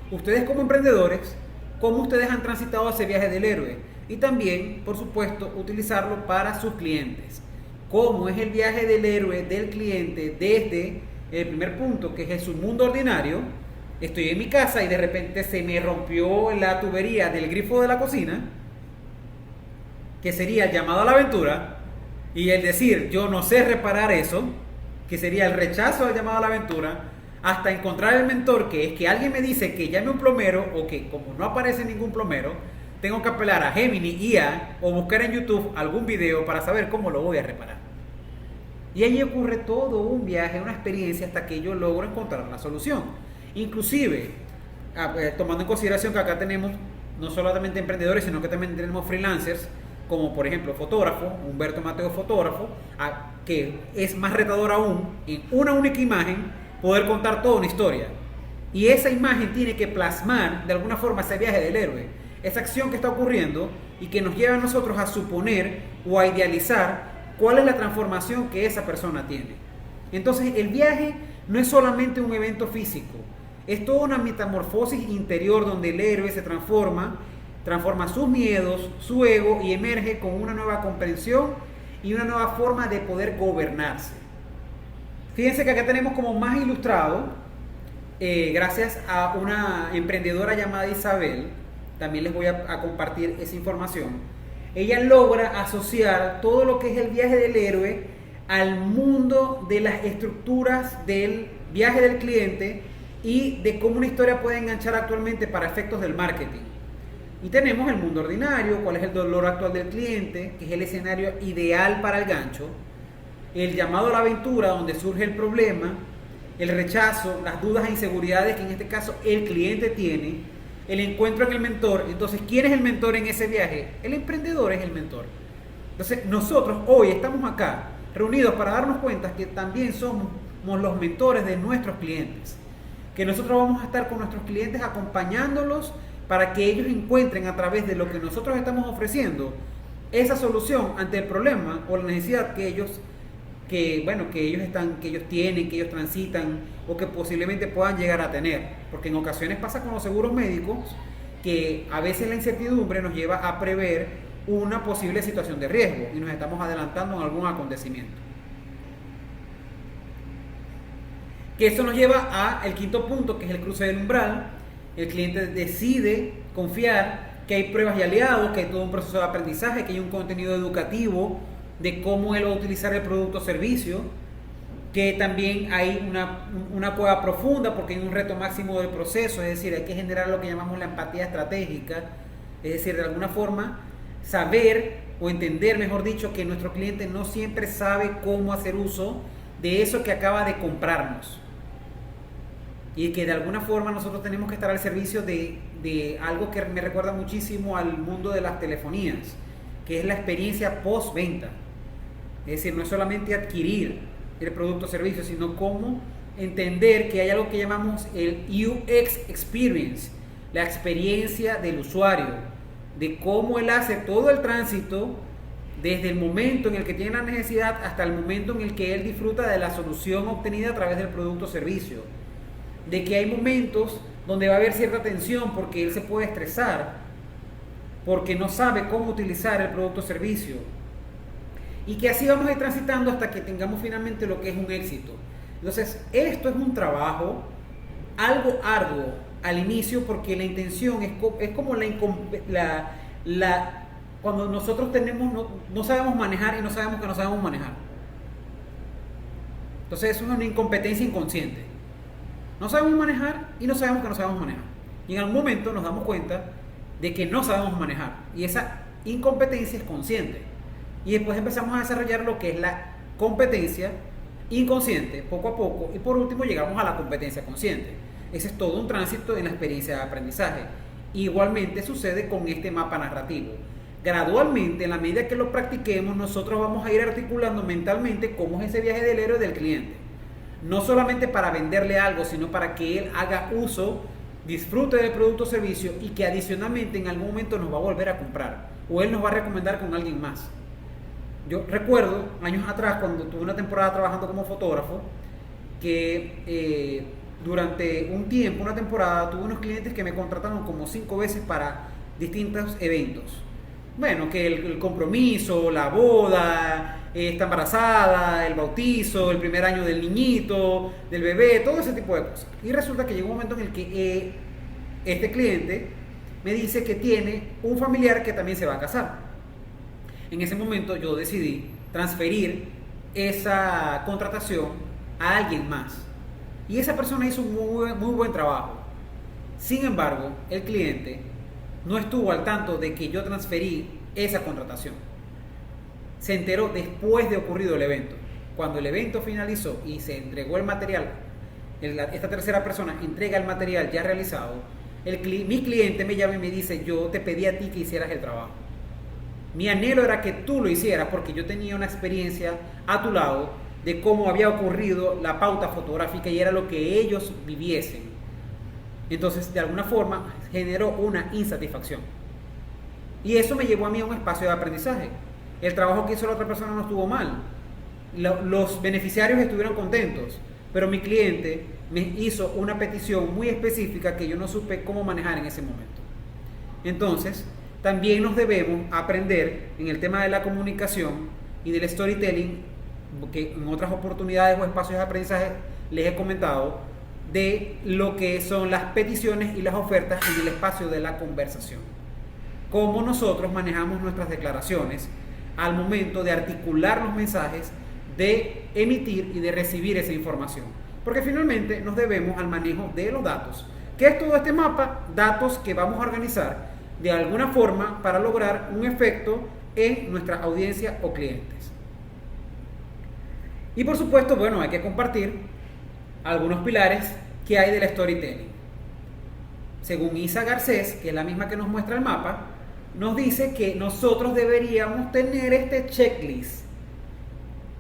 Ustedes como emprendedores, cómo ustedes han transitado ese viaje del héroe, y también, por supuesto, utilizarlo para sus clientes. Cómo es el viaje del héroe del cliente desde el primer punto, que es su mundo ordinario. Estoy en mi casa y de repente se me rompió la tubería del grifo de la cocina, que sería el llamado a la aventura, y el decir yo no sé reparar eso, que sería el rechazo al llamado a la aventura, hasta encontrar el mentor, que es que alguien me dice que llame un plomero, o que como no aparece ningún plomero, tengo que apelar a Gemini IA o buscar en YouTube algún video para saber cómo lo voy a reparar. Y ahí ocurre todo un viaje, una experiencia, hasta que yo logro encontrar la solución. Inclusive, tomando en consideración que acá tenemos no solamente emprendedores, sino que también tenemos freelancers, como por ejemplo fotógrafo, Humberto Mateo fotógrafo, que es más retador aún, en una única imagen, poder contar toda una historia. Y esa imagen tiene que plasmar de alguna forma ese viaje del héroe, esa acción que está ocurriendo y que nos lleva a nosotros a suponer o a idealizar cuál es la transformación que esa persona tiene. Entonces el viaje no es solamente un evento físico, es toda una metamorfosis interior donde el héroe se transforma sus miedos, su ego, y emerge con una nueva comprensión y una nueva forma de poder gobernarse. Fíjense que acá tenemos como más ilustrado, gracias a una emprendedora llamada Isabel, también les voy a compartir esa información. Ella logra asociar todo lo que es el viaje del héroe al mundo de las estructuras del viaje del cliente y de cómo una historia puede enganchar actualmente para efectos del marketing. Y tenemos el mundo ordinario, cuál es el dolor actual del cliente, que es el escenario ideal para el gancho, el llamado a la aventura, donde surge el problema, el rechazo, las dudas e inseguridades que en este caso el cliente tiene, el encuentro en el mentor. Entonces, ¿quién es el mentor en ese viaje? El emprendedor es el mentor. Entonces, nosotros hoy estamos acá reunidos para darnos cuenta que también somos los mentores de nuestros clientes, que nosotros vamos a estar con nuestros clientes acompañándolos para que ellos encuentren a través de lo que nosotros estamos ofreciendo esa solución ante el problema o la necesidad que ellos tienen, que ellos transitan o que posiblemente puedan llegar a tener. Porque en ocasiones pasa con los seguros médicos que a veces la incertidumbre nos lleva a prever una posible situación de riesgo y nos estamos adelantando en algún acontecimiento. Que eso nos lleva al quinto punto, que es el cruce del umbral. El cliente decide confiar que hay pruebas y aliados, que hay todo un proceso de aprendizaje, que hay un contenido educativo de cómo él va a utilizar el producto o servicio, que también hay una prueba profunda porque hay un reto máximo del proceso, es decir, hay que generar lo que llamamos la empatía estratégica, es decir, de alguna forma saber o entender, mejor dicho, que nuestro cliente no siempre sabe cómo hacer uso de eso que acaba de comprarnos. Y que de alguna forma nosotros tenemos que estar al servicio de algo que me recuerda muchísimo al mundo de las telefonías, que es la experiencia post-venta. Es decir, no es solamente adquirir el producto o servicio, sino cómo entender que hay algo que llamamos el UX Experience, la experiencia del usuario, de cómo él hace todo el tránsito desde el momento en el que tiene la necesidad hasta el momento en el que él disfruta de la solución obtenida a través del producto o servicio. De que hay momentos donde va a haber cierta tensión porque él se puede estresar, porque no sabe cómo utilizar el producto o servicio. Y que así vamos a ir transitando hasta que tengamos finalmente lo que es un éxito. Entonces, esto es un trabajo algo arduo al inicio porque la intención es como cuando nosotros no sabemos manejar y no sabemos que no sabemos manejar. Entonces, eso es una incompetencia inconsciente. No sabemos manejar y no sabemos que no sabemos manejar. Y en algún momento nos damos cuenta de que no sabemos manejar. Y esa incompetencia es consciente. Y después empezamos a desarrollar lo que es la competencia inconsciente, poco a poco. Y por último llegamos a la competencia consciente. Ese es todo un tránsito en la experiencia de aprendizaje. Igualmente sucede con este mapa narrativo. Gradualmente, en la medida que lo practiquemos, nosotros vamos a ir articulando mentalmente cómo es ese viaje del héroe del cliente. No solamente para venderle algo, sino para que él haga uso, disfrute del producto o servicio y que adicionalmente en algún momento nos va a volver a comprar o él nos va a recomendar con alguien más. Yo recuerdo años atrás cuando tuve una temporada trabajando como fotógrafo que durante un tiempo, una temporada, tuve unos clientes que me contrataron como 5 veces para distintos eventos. Bueno, que el compromiso, la boda, está embarazada, el bautizo, el primer año del niñito, del bebé, todo ese tipo de cosas. Y resulta que llegó un momento en el que este cliente me dice que tiene un familiar que también se va a casar. En ese momento yo decidí transferir esa contratación a alguien más. Y esa persona hizo un muy buen trabajo. Sin embargo, el cliente no estuvo al tanto de que yo transferí esa contratación. Se enteró después de ocurrido el evento. Cuando el evento finalizó y se entregó el material, esta tercera persona entrega el material ya realizado, mi cliente me llama y me dice: yo te pedí a ti que hicieras el trabajo. Mi anhelo era que tú lo hicieras porque yo tenía una experiencia a tu lado de cómo había ocurrido la pauta fotográfica y era lo que ellos viviesen. Entonces, de alguna forma, generó una insatisfacción. Y eso me llevó a mí a un espacio de aprendizaje. El trabajo que hizo la otra persona no estuvo mal. Los beneficiarios estuvieron contentos, pero mi cliente me hizo una petición muy específica que yo no supe cómo manejar en ese momento. Entonces, también nos debemos aprender en el tema de la comunicación y del storytelling, que en otras oportunidades o espacios de aprendizaje les he comentado, de lo que son las peticiones y las ofertas en el espacio de la conversación. Cómo nosotros manejamos nuestras declaraciones al momento de articular los mensajes, de emitir y de recibir esa información. Porque finalmente nos debemos al manejo de los datos. ¿Qué es todo este mapa? Datos que vamos a organizar de alguna forma para lograr un efecto en nuestra audiencia o clientes. Y por supuesto, bueno, hay que compartir algunos pilares que hay del storytelling. Según Isa Garcés, que es la misma que nos muestra el mapa, nos dice que nosotros deberíamos tener este checklist.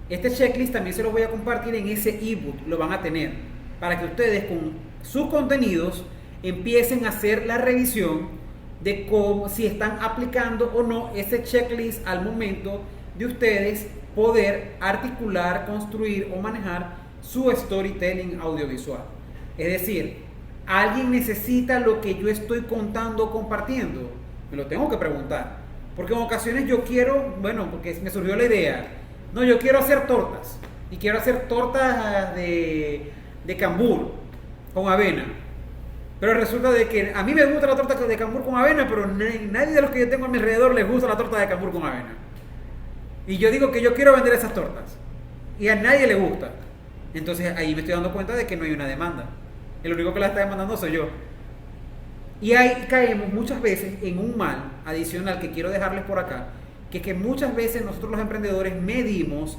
Este checklist también se los voy a compartir en ese ebook, lo van a tener, para que ustedes con sus contenidos empiecen a hacer la revisión de cómo, si están aplicando o no ese checklist al momento de ustedes poder articular, construir o manejar su storytelling audiovisual. Es decir, ¿alguien necesita lo que yo estoy contando o compartiendo? Me lo tengo que preguntar. Porque en ocasiones yo quiero, porque me surgió la idea, no, yo quiero hacer tortas. Y quiero hacer tortas de cambur con avena. Pero resulta de que a mí me gusta la torta de cambur con avena, pero nadie de los que yo tengo a mi alrededor les gusta la torta de cambur con avena. Y yo digo que yo quiero vender esas tortas. Y a nadie le gusta. Entonces ahí me estoy dando cuenta de que no hay una demanda. El único que la está demandando soy yo. Y ahí caemos muchas veces en un mal adicional que quiero dejarles por acá, que es que muchas veces nosotros los emprendedores medimos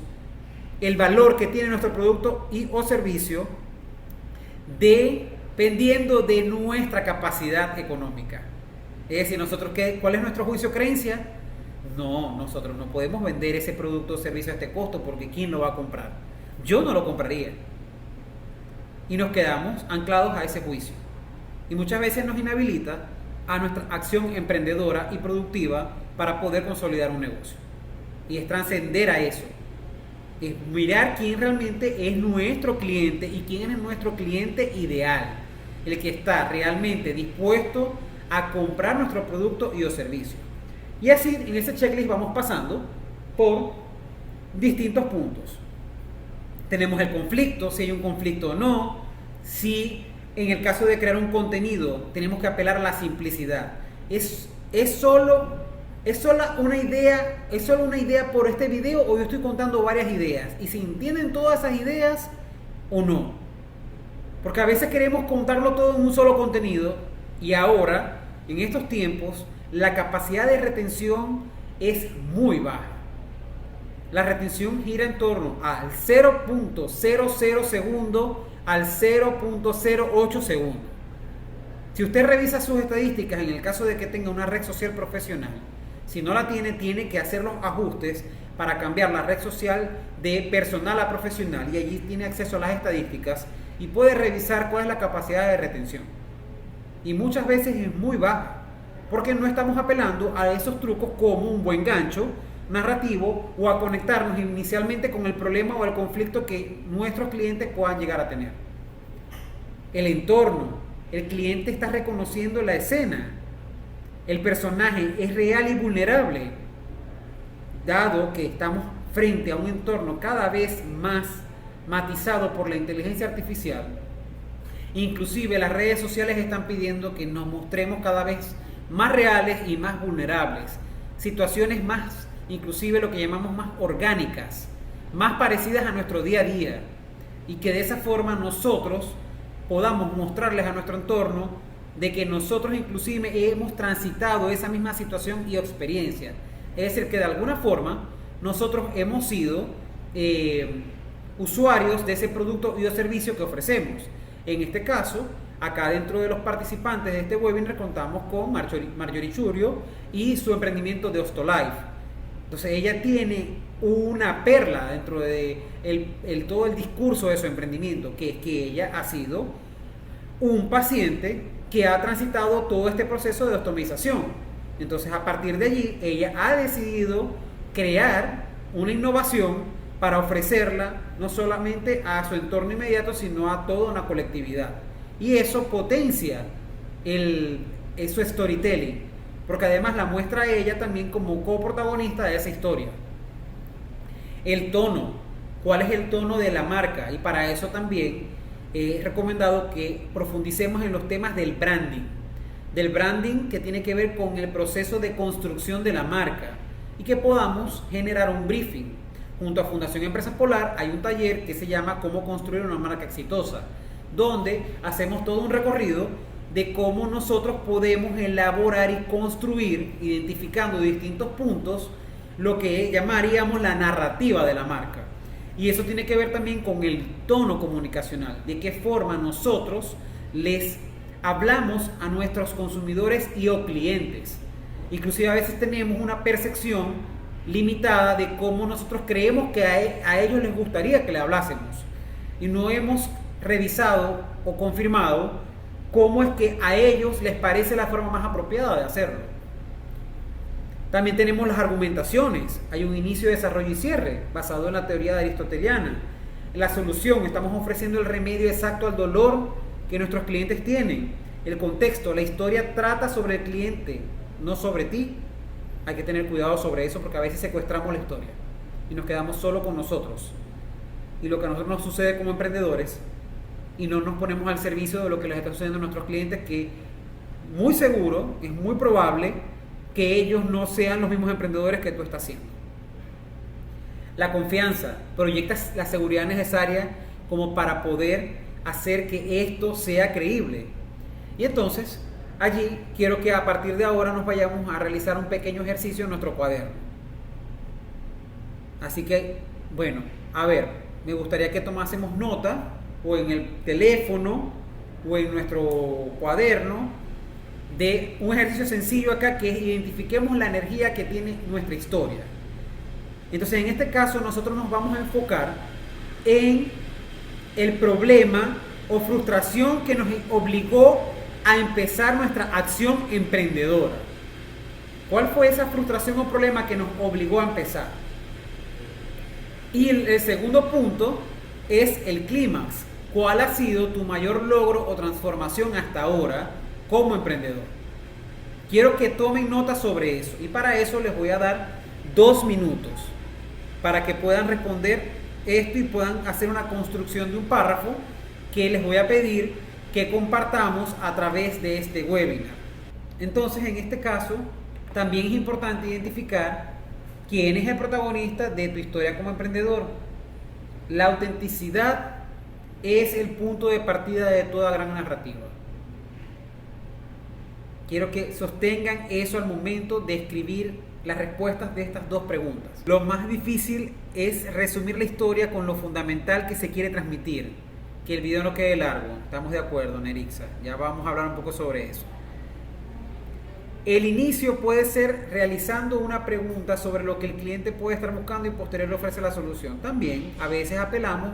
el valor que tiene nuestro producto y o servicio dependiendo de nuestra capacidad económica. Es decir, ¿cuál es nuestro juicio o creencia? No, nosotros no podemos vender ese producto o servicio a este costo porque ¿quién lo va a comprar? Yo no lo compraría. Y nos quedamos anclados a ese juicio. Y muchas veces nos inhabilita a nuestra acción emprendedora y productiva para poder consolidar un negocio. Y es trascender a eso. Es mirar quién realmente es nuestro cliente y quién es nuestro cliente ideal. El que está realmente dispuesto a comprar nuestro producto y o servicio. Y así en ese checklist vamos pasando por distintos puntos. Tenemos el conflicto, si hay un conflicto o no, si en el caso de crear un contenido tenemos que apelar a la simplicidad. ¿Es solo una idea por este video o yo estoy contando varias ideas? Y si entienden todas esas ideas o no. Porque a veces queremos contarlo todo en un solo contenido y ahora, en estos tiempos, la capacidad de retención es muy baja. La retención gira en torno al 0.00 segundo al 0.08 segundo. Si usted revisa sus estadísticas en el caso de que tenga una red social profesional, si no la tiene que hacer los ajustes para cambiar la red social de personal a profesional y allí tiene acceso a las estadísticas y puede revisar cuál es la capacidad de retención. Y muchas veces es muy baja, porque no estamos apelando a esos trucos como un buen gancho narrativo o a conectarnos inicialmente con el problema o el conflicto que nuestros clientes puedan llegar a tener. El entorno, el cliente está reconociendo la escena, el personaje es real y vulnerable, dado que estamos frente a un entorno cada vez más matizado por la inteligencia artificial. Inclusive las redes sociales están pidiendo que nos mostremos cada vez más reales y más vulnerables, situaciones más, inclusive lo que llamamos más orgánicas, más parecidas a nuestro día a día, y que de esa forma nosotros podamos mostrarles a nuestro entorno de que nosotros inclusive hemos transitado esa misma situación y experiencia. Es decir, que de alguna forma nosotros hemos sido usuarios de ese producto y o servicio que ofrecemos. En este caso, acá dentro de los participantes de este webinar contamos con Marjorie Churio y su emprendimiento de Ostolife. Entonces ella tiene una perla dentro de todo el discurso de su emprendimiento, que es que ella ha sido un paciente que ha transitado todo este proceso de ostomización. Entonces a partir de allí ella ha decidido crear una innovación para ofrecerla no solamente a su entorno inmediato, sino a toda una colectividad. Y eso potencia su storytelling, porque además la muestra a ella también como coprotagonista de esa historia. El tono, ¿cuál es el tono de la marca? Y para eso también es recomendado que profundicemos en los temas del branding que tiene que ver con el proceso de construcción de la marca y que podamos generar un briefing. Junto a Fundación Empresas Polar hay un taller que se llama Cómo construir una marca exitosa, donde hacemos todo un recorrido de cómo nosotros podemos elaborar y construir, identificando distintos puntos, lo que llamaríamos la narrativa de la marca. Y eso tiene que ver también con el tono comunicacional, de qué forma nosotros les hablamos a nuestros consumidores y o clientes. Inclusive a veces tenemos una percepción limitada de cómo nosotros creemos que a ellos les gustaría que le hablásemos. Y no hemos revisado o confirmado cómo es que a ellos les parece la forma más apropiada de hacerlo. También tenemos las argumentaciones. Hay un inicio, desarrollo y cierre basado en la teoría aristoteliana. La solución, estamos ofreciendo el remedio exacto al dolor que nuestros clientes tienen. El contexto, la historia trata sobre el cliente, no sobre ti. Hay que tener cuidado sobre eso porque a veces secuestramos la historia y nos quedamos solo con nosotros. Y lo que a nosotros nos sucede como emprendedores y no nos ponemos al servicio de lo que les está sucediendo a nuestros clientes, que muy seguro, es muy probable que ellos no sean los mismos emprendedores que tú estás haciendo. La confianza, proyectas la seguridad necesaria como para poder hacer que esto sea creíble. Y entonces, allí quiero que a partir de ahora nos vayamos a realizar un pequeño ejercicio en nuestro cuaderno. Así que, bueno, a ver, me gustaría que tomásemos nota, o en el teléfono, o en nuestro cuaderno, de un ejercicio sencillo acá, que es identifiquemos la energía que tiene nuestra historia. Entonces, en este caso, nosotros nos vamos a enfocar en el problema o frustración que nos obligó a empezar nuestra acción emprendedora. ¿Cuál fue esa frustración o problema que nos obligó a empezar? Y el segundo punto es el clímax. ¿Cuál ha sido tu mayor logro o transformación hasta ahora como emprendedor? Quiero que tomen nota sobre eso, y para eso les voy a dar 2 minutos para que puedan responder esto y puedan hacer una construcción de un párrafo que les voy a pedir que compartamos a través de este webinar. Entonces, en este caso, también es importante identificar quién es el protagonista de tu historia como emprendedor. La autenticidad es el punto de partida de toda gran narrativa. Quiero que sostengan eso al momento de escribir las respuestas de estas 2 preguntas. Lo más difícil es resumir la historia con lo fundamental que se quiere transmitir. Que el video no quede largo. Estamos de acuerdo, Nerixa. Ya vamos a hablar un poco sobre eso. El inicio puede ser realizando una pregunta sobre lo que el cliente puede estar buscando y posterior le ofrece la solución. También a veces apelamos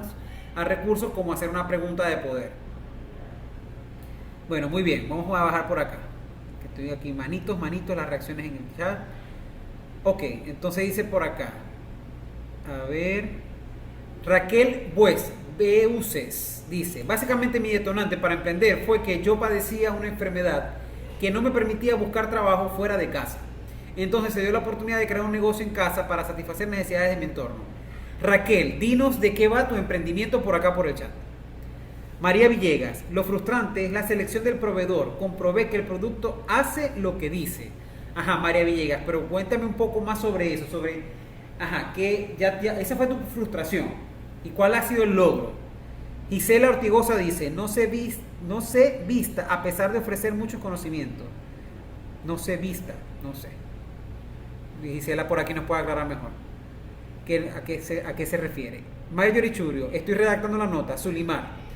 a recursos como hacer una pregunta de poder. Bueno, muy bien. Vamos a bajar por acá. Estoy aquí, manitos, las reacciones en el chat. Ok, entonces dice por acá. A ver. Raquel Buces dice: básicamente mi detonante para emprender fue que yo padecía una enfermedad que no me permitía buscar trabajo fuera de casa. Entonces se dio la oportunidad de crear un negocio en casa para satisfacer necesidades de mi entorno. Raquel, dinos de qué va tu emprendimiento por acá por el chat. María Villegas: lo frustrante es la selección del proveedor. Comprobé que el producto hace lo que dice. Ajá, María Villegas, pero cuéntame un poco más sobre eso, que esa fue tu frustración. ¿Y cuál ha sido el logro? Gisela Ortigosa dice: no se vista a pesar de ofrecer muchos conocimientos. No sé. Gisela por aquí nos puede aclarar mejor. ¿A qué se refiere? Marjorie Churio: estoy redactando la nota. Sulimar: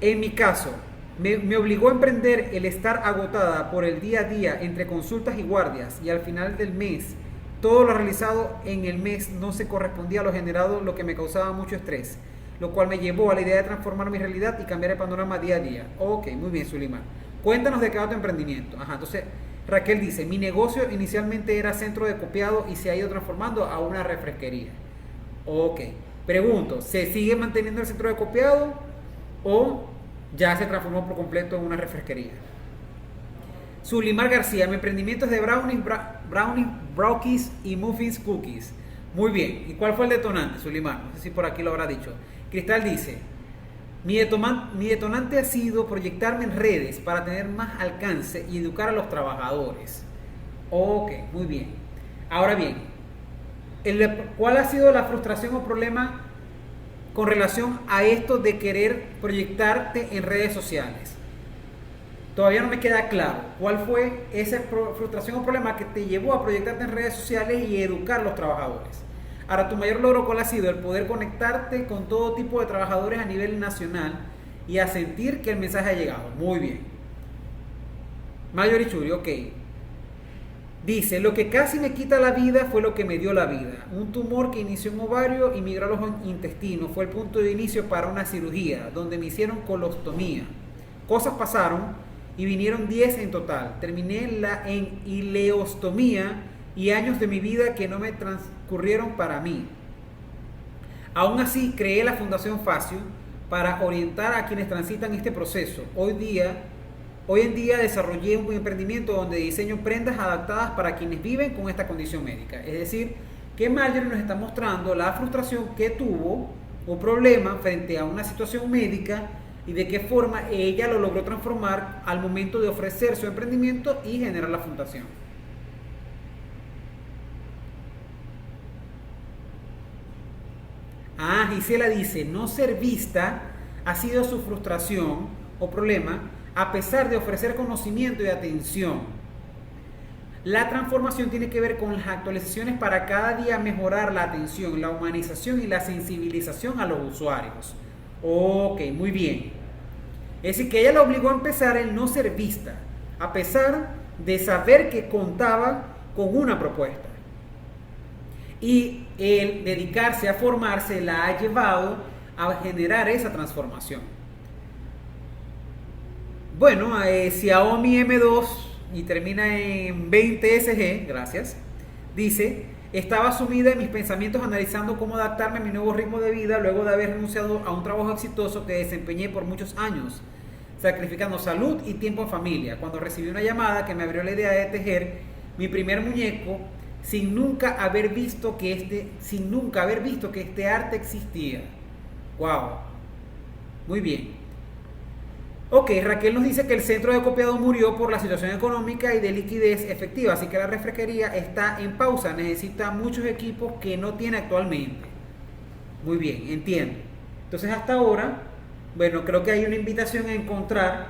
en mi caso, me obligó a emprender el estar agotada por el día a día entre consultas y guardias, y al final del mes, todo lo realizado en el mes no se correspondía a lo generado, lo que me causaba mucho estrés, lo cual me llevó a la idea de transformar mi realidad y cambiar el panorama día a día. Ok, muy bien, Sulimar. Cuéntanos de qué va tu emprendimiento. Entonces, Raquel dice: mi negocio inicialmente era centro de copiado y se ha ido transformando a una refresquería. Ok, pregunto, ¿se sigue manteniendo el centro de copiado o ya se transformó por completo en una refresquería? Sulimar García: mi emprendimiento es de brownies, brownies y muffins cookies. Muy bien. ¿Y cuál fue el detonante, Sulimar? No sé si por aquí lo habrá dicho. Cristal dice: mi detonante ha sido proyectarme en redes para tener más alcance y educar a los trabajadores. Ok, muy bien. Ahora bien, ¿cuál ha sido la frustración o problema con relación a esto de querer proyectarte en redes sociales? Todavía no me queda claro cuál fue esa frustración o problema que te llevó a proyectarte en redes sociales y educar a los trabajadores. Ahora, tu mayor logro, ¿cuál ha sido? El poder conectarte con todo tipo de trabajadores a nivel nacional y a sentir que el mensaje ha llegado. Muy bien. Marjorie Churi, ok. Dice, lo que casi me quita la vida fue lo que me dio la vida. Un tumor que inició en ovario y migró a los intestinos. Fue el punto de inicio para una cirugía, donde me hicieron colostomía. Cosas pasaron y vinieron 10 en total. Terminé en ileostomía y años de mi vida que no me transcurrieron para mí. Aún así, creé la Fundación Facio para orientar a quienes transitan este proceso. Hoy en día desarrollé un emprendimiento donde diseño prendas adaptadas para quienes viven con esta condición médica. Es decir, que Marjorie nos está mostrando la frustración que tuvo o problema frente a una situación médica y de qué forma ella lo logró transformar al momento de ofrecer su emprendimiento y generar la fundación. Gisela dice, no ser vista ha sido su frustración o problema a pesar de ofrecer conocimiento y atención. La transformación tiene que ver con las actualizaciones para cada día mejorar la atención, la humanización y la sensibilización a los usuarios. Ok, muy bien. Es decir, que ella la obligó a empezar el no ser vista, a pesar de saber que contaba con una propuesta. Y el dedicarse a formarse la ha llevado a generar esa transformación. Bueno, Xiaomi M2 y termina en 20SG, gracias, dice, estaba sumida en mis pensamientos analizando cómo adaptarme a mi nuevo ritmo de vida luego de haber renunciado a un trabajo exitoso que desempeñé por muchos años, sacrificando salud y tiempo en familia, cuando recibí una llamada que me abrió la idea de tejer mi primer muñeco sin nunca haber visto que este arte existía. Wow, muy bien. Ok, Raquel nos dice que el centro de copiado murió por la situación económica y de liquidez efectiva, así que la refresquería está en pausa, necesita muchos equipos que no tiene actualmente. Muy bien, entiendo. Entonces hasta ahora, bueno, creo que hay una invitación a encontrar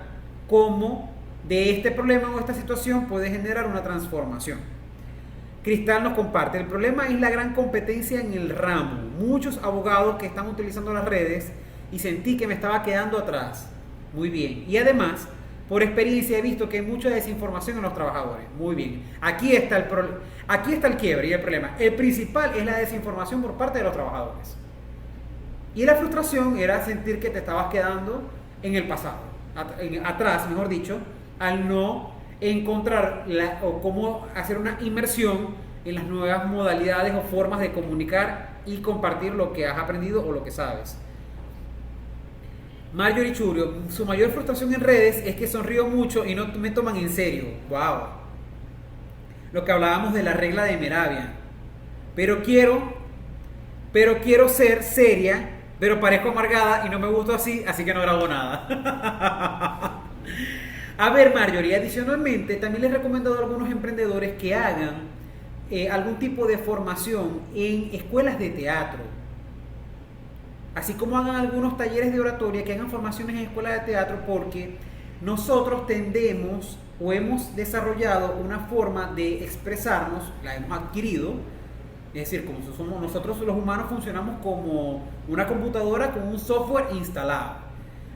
cómo de este problema o esta situación puede generar una transformación. Cristal nos comparte, el problema es la gran competencia en el ramo, muchos abogados que están utilizando las redes y sentí que me estaba quedando atrás. Muy bien. Y además, por experiencia he visto que hay mucha desinformación en los trabajadores. Muy bien. Aquí está el quiebre y el problema. El principal es la desinformación por parte de los trabajadores. Y la frustración era sentir que te estabas quedando en el pasado, atrás, mejor dicho, al no encontrar o cómo hacer una inmersión en las nuevas modalidades o formas de comunicar y compartir lo que has aprendido o lo que sabes. Marjorie Churio, su mayor frustración en redes es que sonrío mucho y no me toman en serio. Wow. Lo que hablábamos de la regla de Mehrabian. Pero quiero ser seria, pero parezco amargada y no me gusto así que no grabo nada. A ver, Marjorie, adicionalmente también les he recomendado a algunos emprendedores que hagan algún tipo de formación en escuelas de teatro. Así como hagan algunos talleres de oratoria, que hagan formaciones en escuelas de teatro, porque nosotros tendemos o hemos desarrollado una forma de expresarnos, la hemos adquirido, es decir, como somos nosotros los humanos funcionamos como una computadora con un software instalado.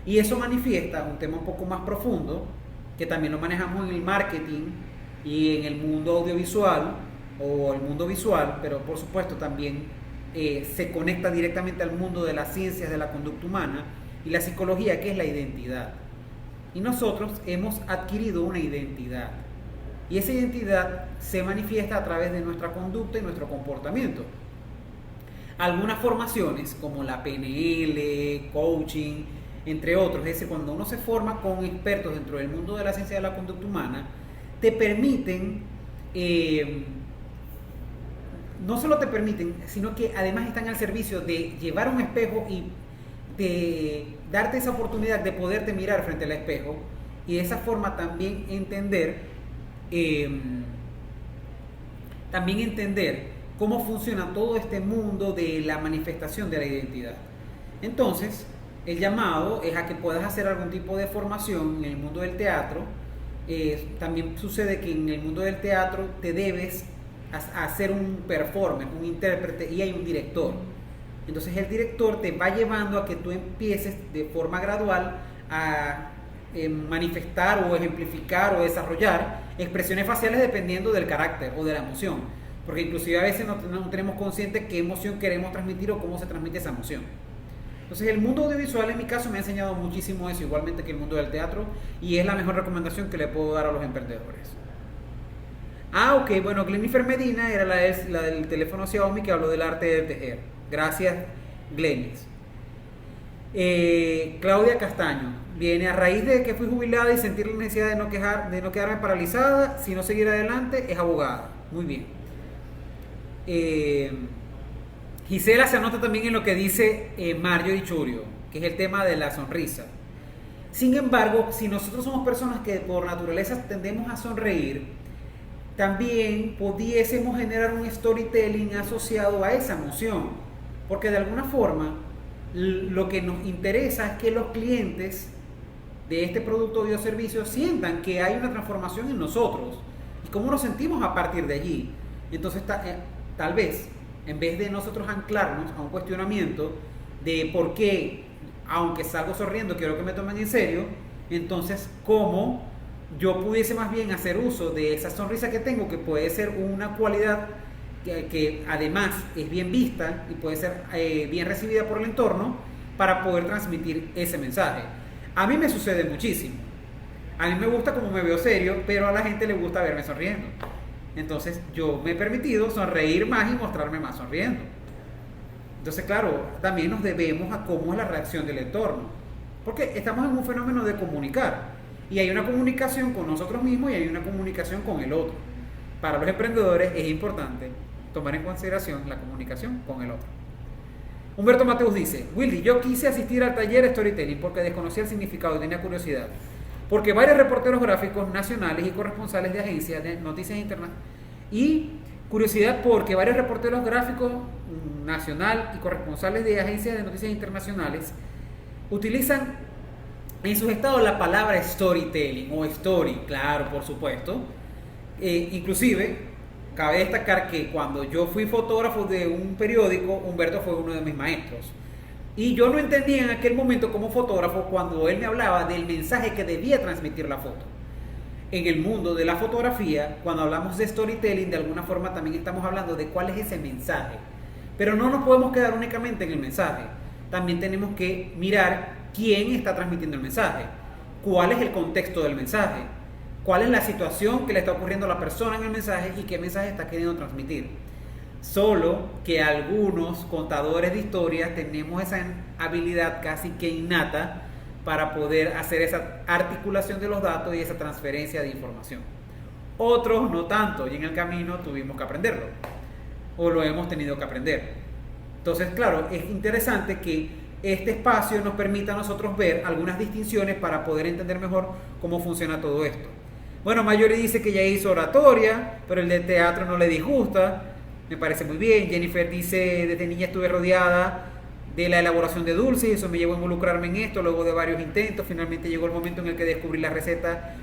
Y eso manifiesta un tema un poco más profundo, que también lo manejamos en el marketing y en el mundo audiovisual o el mundo visual, pero por supuesto también se conecta directamente al mundo de las ciencias de la conducta humana y la psicología, que es la identidad. Y nosotros hemos adquirido una identidad. Y esa identidad se manifiesta a través de nuestra conducta y nuestro comportamiento. Algunas formaciones, como la PNL, coaching, entre otros, es decir, cuando uno se forma con expertos dentro del mundo de la ciencia de la conducta humana, te permiten... no solo te permiten, sino que además están al servicio de llevar un espejo y de darte esa oportunidad de poderte mirar frente al espejo y de esa forma también entender cómo funciona todo este mundo de la manifestación de la identidad. Entonces, el llamado es a que puedas hacer algún tipo de formación en el mundo del teatro. También sucede que en el mundo del teatro te debes a ser un performer, un intérprete, y hay un director. Entonces el director te va llevando a que tú empieces de forma gradual a manifestar o ejemplificar o desarrollar expresiones faciales dependiendo del carácter o de la emoción, porque inclusive a veces no tenemos consciente qué emoción queremos transmitir o cómo se transmite esa emoción. Entonces el mundo audiovisual en mi caso me ha enseñado muchísimo eso, igualmente que el mundo del teatro, y es la mejor recomendación que le puedo dar a los emprendedores. Ok, bueno, Glenifer Medina era la del teléfono Xiaomi que habló del arte de tejer. Gracias, Glenis. Claudia Castaño viene: a raíz de que fui jubilada y sentir la necesidad de no quedarme paralizada, sino seguir adelante, es abogada. Muy bien. Gisela se anota también en lo que dice Mario Dichurio, que es el tema de la sonrisa. Sin embargo, si nosotros somos personas que por naturaleza tendemos a sonreír, también pudiésemos generar un storytelling asociado a esa emoción, porque de alguna forma lo que nos interesa es que los clientes de este producto o servicio sientan que hay una transformación en nosotros y cómo nos sentimos a partir de allí. Entonces tal vez en vez de nosotros anclarnos a un cuestionamiento de por qué, aunque salgo sonriendo, quiero que me tomen en serio, entonces cómo yo pudiese más bien hacer uso de esa sonrisa que tengo, que puede ser una cualidad que además es bien vista y puede ser bien recibida por el entorno, para poder transmitir ese mensaje. A mí me sucede muchísimo. A mí me gusta como me veo serio, pero a la gente le gusta verme sonriendo. Entonces yo me he permitido sonreír más y mostrarme más sonriendo. Entonces, claro, también nos debemos a cómo es la reacción del entorno, porque estamos en un fenómeno de comunicar, y hay una comunicación con nosotros mismos y hay una comunicación con el otro. Para los emprendedores es importante tomar en consideración la comunicación con el otro. Humberto Mateus dice: Willy, yo quise asistir al taller Storytelling porque desconocía el significado y tenía curiosidad, porque varios reporteros gráficos nacionales y corresponsales de agencias de noticias internacionales, y curiosidad porque varios reporteros gráficos nacional y corresponsales de agencias de noticias internacionales utilizan en sus estados la palabra storytelling o story, claro, por supuesto. Inclusive cabe destacar que cuando yo fui fotógrafo de un periódico, Humberto fue uno de mis maestros. Y yo no entendía en aquel momento como fotógrafo cuando él me hablaba del mensaje que debía transmitir la foto. En el mundo de la fotografía, cuando hablamos de storytelling, de alguna forma también estamos hablando de cuál es ese mensaje. Pero no nos podemos quedar únicamente en el mensaje. También tenemos que mirar quién está transmitiendo el mensaje, cuál es el contexto del mensaje, cuál es la situación que le está ocurriendo a la persona en el mensaje y qué mensaje está queriendo transmitir. Solo que algunos contadores de historias tenemos esa habilidad casi que innata para poder hacer esa articulación de los datos y esa transferencia de información. Otros no tanto, y en el camino tuvimos que aprenderlo, o lo hemos tenido que aprender. Entonces, claro, es interesante que este espacio nos permita a nosotros ver algunas distinciones para poder entender mejor cómo funciona todo esto. Bueno, Mayori dice que ya hizo oratoria, pero el de teatro no le disgusta. Me parece muy bien. Jennifer dice: desde niña estuve rodeada de la elaboración de dulces, eso me llevó a involucrarme en esto. Luego de varios intentos, finalmente llegó el momento en el que descubrí una receta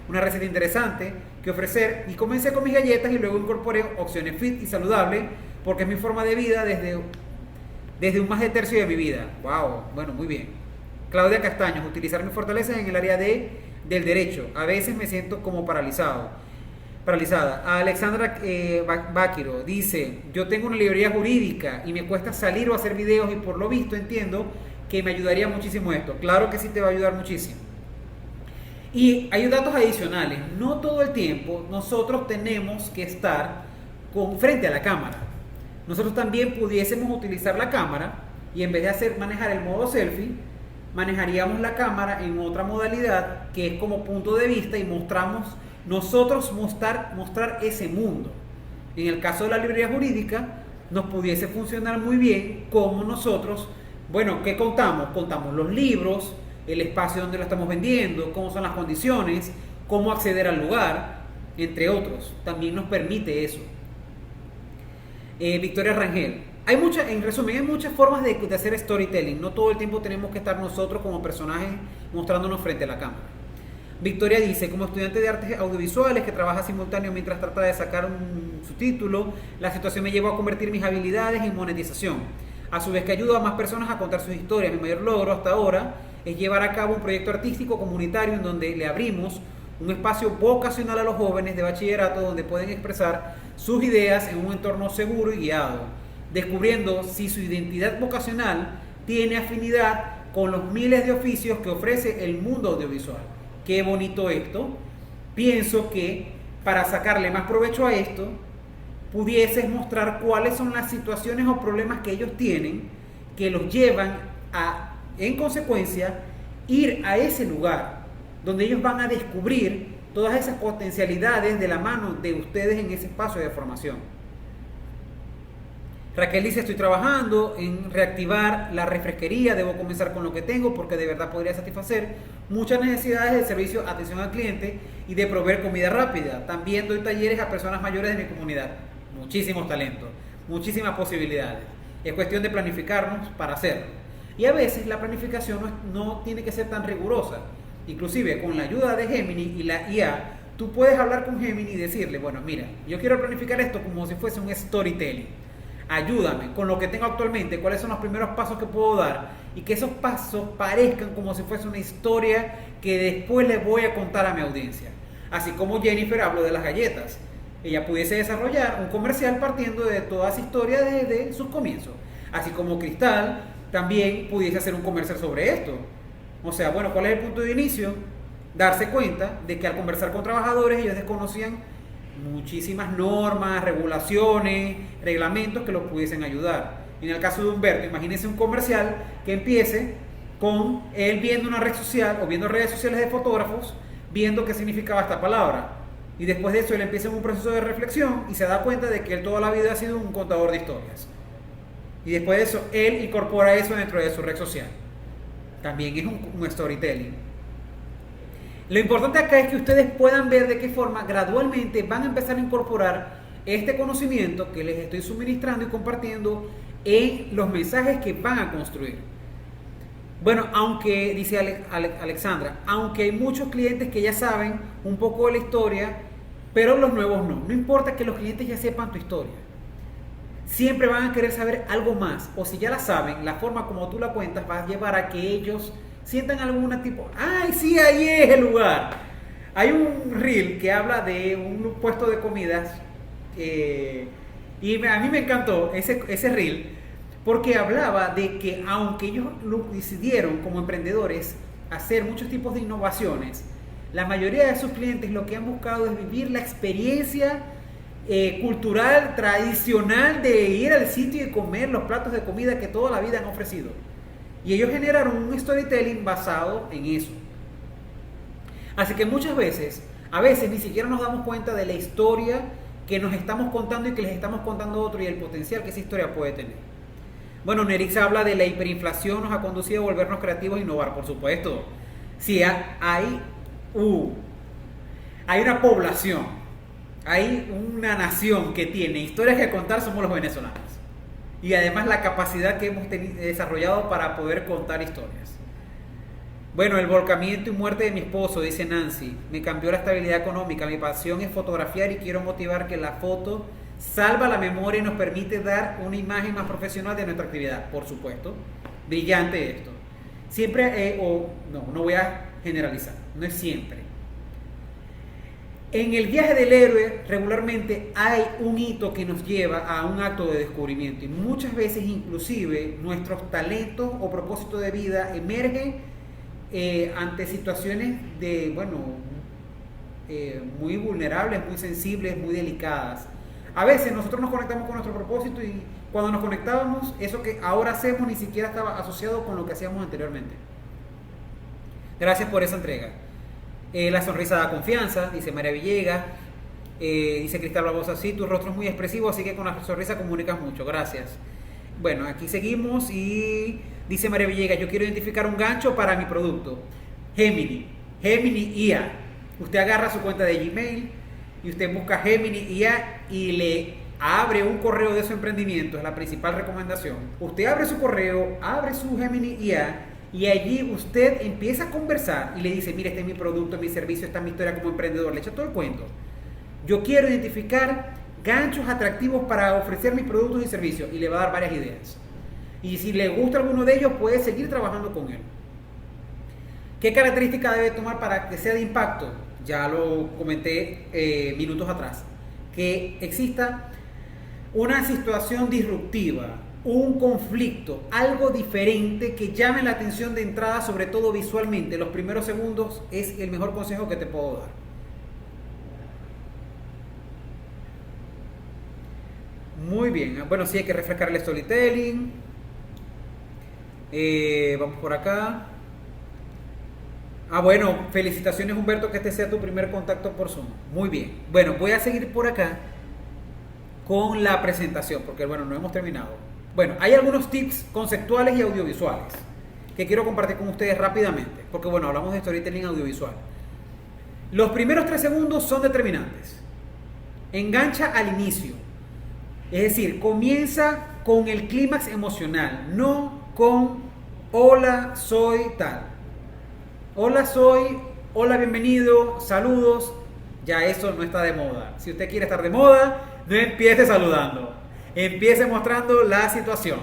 interesante que ofrecer, y comencé con mis galletas y luego incorporé opciones fit y saludables, porque es mi forma de vida desde un más de tercio de mi vida. Wow, bueno, muy bien. Claudia Castaños: utilizar mis fortalezas en el área del derecho. A veces me siento como paralizada. Alexandra Báquiro dice: yo tengo una librería jurídica y me cuesta salir o hacer videos, y por lo visto entiendo que me ayudaría muchísimo esto. Claro que sí, te va a ayudar muchísimo. Y hay datos adicionales. No todo el tiempo nosotros tenemos que estar frente a la cámara. Nosotros también pudiésemos utilizar la cámara, y en vez de manejar el modo selfie, manejaríamos la cámara en otra modalidad que es como punto de vista, y mostrar ese mundo. En el caso de la librería jurídica nos pudiese funcionar muy bien como nosotros, bueno, ¿qué contamos? Contamos los libros, el espacio donde lo estamos vendiendo, cómo son las condiciones, cómo acceder al lugar, entre otros. También nos permite eso. Victoria Rangel: en resumen, hay muchas formas de hacer storytelling. No todo el tiempo tenemos que estar nosotros como personajes mostrándonos frente a la cámara. Victoria dice, como estudiante de artes audiovisuales que trabaja simultáneo mientras trata de sacar su título, la situación me llevó a convertir mis habilidades en monetización. A su vez que ayudo a más personas a contar sus historias. Mi mayor logro hasta ahora es llevar a cabo un proyecto artístico comunitario en donde le abrimos un espacio vocacional a los jóvenes de bachillerato donde pueden expresar sus ideas en un entorno seguro y guiado, descubriendo si su identidad vocacional tiene afinidad con los miles de oficios que ofrece el mundo audiovisual. Qué bonito esto. Pienso que para sacarle más provecho a esto, pudieses mostrar cuáles son las situaciones o problemas que ellos tienen que los llevan a, en consecuencia, ir a ese lugar donde ellos van a descubrir todas esas potencialidades de la mano de ustedes en ese espacio de formación. Raquel dice, estoy trabajando en reactivar la refresquería, debo comenzar con lo que tengo porque de verdad podría satisfacer muchas necesidades de servicio, atención al cliente y de proveer comida rápida. También doy talleres a personas mayores de mi comunidad. Muchísimos talentos, muchísimas posibilidades. Es cuestión de planificarnos para hacerlo. Y a veces la planificación no tiene que ser tan rigurosa. Inclusive con la ayuda de Gemini y la IA, tú puedes hablar con Gemini y decirle, bueno, mira, yo quiero planificar esto como si fuese un storytelling. Ayúdame con lo que tengo actualmente, cuáles son los primeros pasos que puedo dar y que esos pasos parezcan como si fuese una historia que después les voy a contar a mi audiencia. Así como Jennifer habló de las galletas. Ella pudiese desarrollar un comercial partiendo de toda esa historia desde sus comienzos. Así como Cristal también pudiese hacer un comercial sobre esto. O sea, bueno, ¿cuál es el punto de inicio? Darse cuenta de que al conversar con trabajadores ellos desconocían muchísimas normas, regulaciones, reglamentos que los pudiesen ayudar. En el caso de Humberto, imagínense un comercial que empiece con él viendo una red social o viendo redes sociales de fotógrafos, viendo qué significaba esta palabra. Y después de eso él empieza en un proceso de reflexión y se da cuenta de que él toda la vida ha sido un contador de historias. Y después de eso él incorpora eso dentro de su red social. También es un storytelling. Lo importante acá es que ustedes puedan ver de qué forma gradualmente van a empezar a incorporar este conocimiento que les estoy suministrando y compartiendo en los mensajes que van a construir. Bueno, aunque, dice Alexandra, aunque hay muchos clientes que ya saben un poco de la historia, pero los nuevos no. No importa que los clientes ya sepan tu historia. Siempre van a querer saber algo más. O si ya la saben, la forma como tú la cuentas va a llevar a que ellos sientan algún tipo, ¡ay, sí, ahí es el lugar! Hay un reel que habla de un puesto de comidas y a mí me encantó ese reel porque hablaba de que aunque ellos decidieron como emprendedores hacer muchos tipos de innovaciones, la mayoría de sus clientes lo que han buscado es vivir la experiencia cultural, tradicional de ir al sitio y comer los platos de comida que toda la vida han ofrecido. Y ellos generaron un storytelling basado en eso. Así que muchas veces, a veces ni siquiera nos damos cuenta de la historia que nos estamos contando y que les estamos contando a otro y el potencial que esa historia puede tener. Bueno, Nerix habla de la hiperinflación nos ha conducido a volvernos creativos e innovar, por supuesto. Sí, hay una población, hay una nación que tiene historias que contar, somos los venezolanos. Y además la capacidad que hemos desarrollado para poder contar historias. Bueno, el volcamiento y muerte de mi esposo, dice Nancy, me cambió la estabilidad económica. Mi pasión es fotografiar y quiero motivar que la foto salva la memoria y nos permite dar una imagen más profesional de nuestra actividad. Por supuesto, brillante esto. Siempre, no voy a generalizar, no es siempre. En el viaje del héroe regularmente hay un hito que nos lleva a un acto de descubrimiento y muchas veces inclusive nuestros talentos o propósitos de vida emergen ante situaciones muy vulnerables, muy sensibles, muy delicadas. A veces nosotros nos conectamos con nuestro propósito y cuando nos conectábamos, eso que ahora hacemos ni siquiera estaba asociado con lo que hacíamos anteriormente. Gracias por esa entrega. La sonrisa da confianza, dice María Villegas. Dice Cristal Barbosa, sí, tu rostro es muy expresivo, así que con la sonrisa comunicas mucho, gracias. Bueno, aquí seguimos y dice María Villegas, yo quiero identificar un gancho para mi producto. Gemini IA. Usted agarra su cuenta de Gmail y usted busca Gemini IA y le abre un correo de su emprendimiento, es la principal recomendación. Usted abre su correo, abre su Gemini IA Y allí usted empieza a conversar y le dice, mire, este es mi producto, mi servicio, esta es mi historia como emprendedor, le echa todo el cuento. Yo quiero identificar ganchos atractivos para ofrecer mis productos y servicios, y le va a dar varias ideas. Y si le gusta alguno de ellos, puede seguir trabajando con él. ¿Qué característica debe tomar para que sea de impacto? Ya lo comenté minutos atrás. Que exista una situación disruptiva, un conflicto, algo diferente que llame la atención de entrada, sobre todo visualmente. Los primeros segundos es el mejor consejo que te puedo dar. Muy bien, bueno, sí hay que refrescar el storytelling. Vamos por acá. Bueno, felicitaciones Humberto, que este sea tu primer contacto por Zoom. Muy bien. Bueno, voy a seguir por acá con la presentación, porque bueno, no hemos terminado. Bueno, hay algunos tips conceptuales y audiovisuales que quiero compartir con ustedes rápidamente, porque bueno, hablamos de storytelling audiovisual. Los primeros 3 segundos son determinantes. Engancha al inicio. Es decir, comienza con el clímax emocional, no con hola, soy tal. Hola, soy, hola, bienvenido, saludos. Ya eso no está de moda. Si usted quiere estar de moda, no empiece saludando. Empiece mostrando la situación.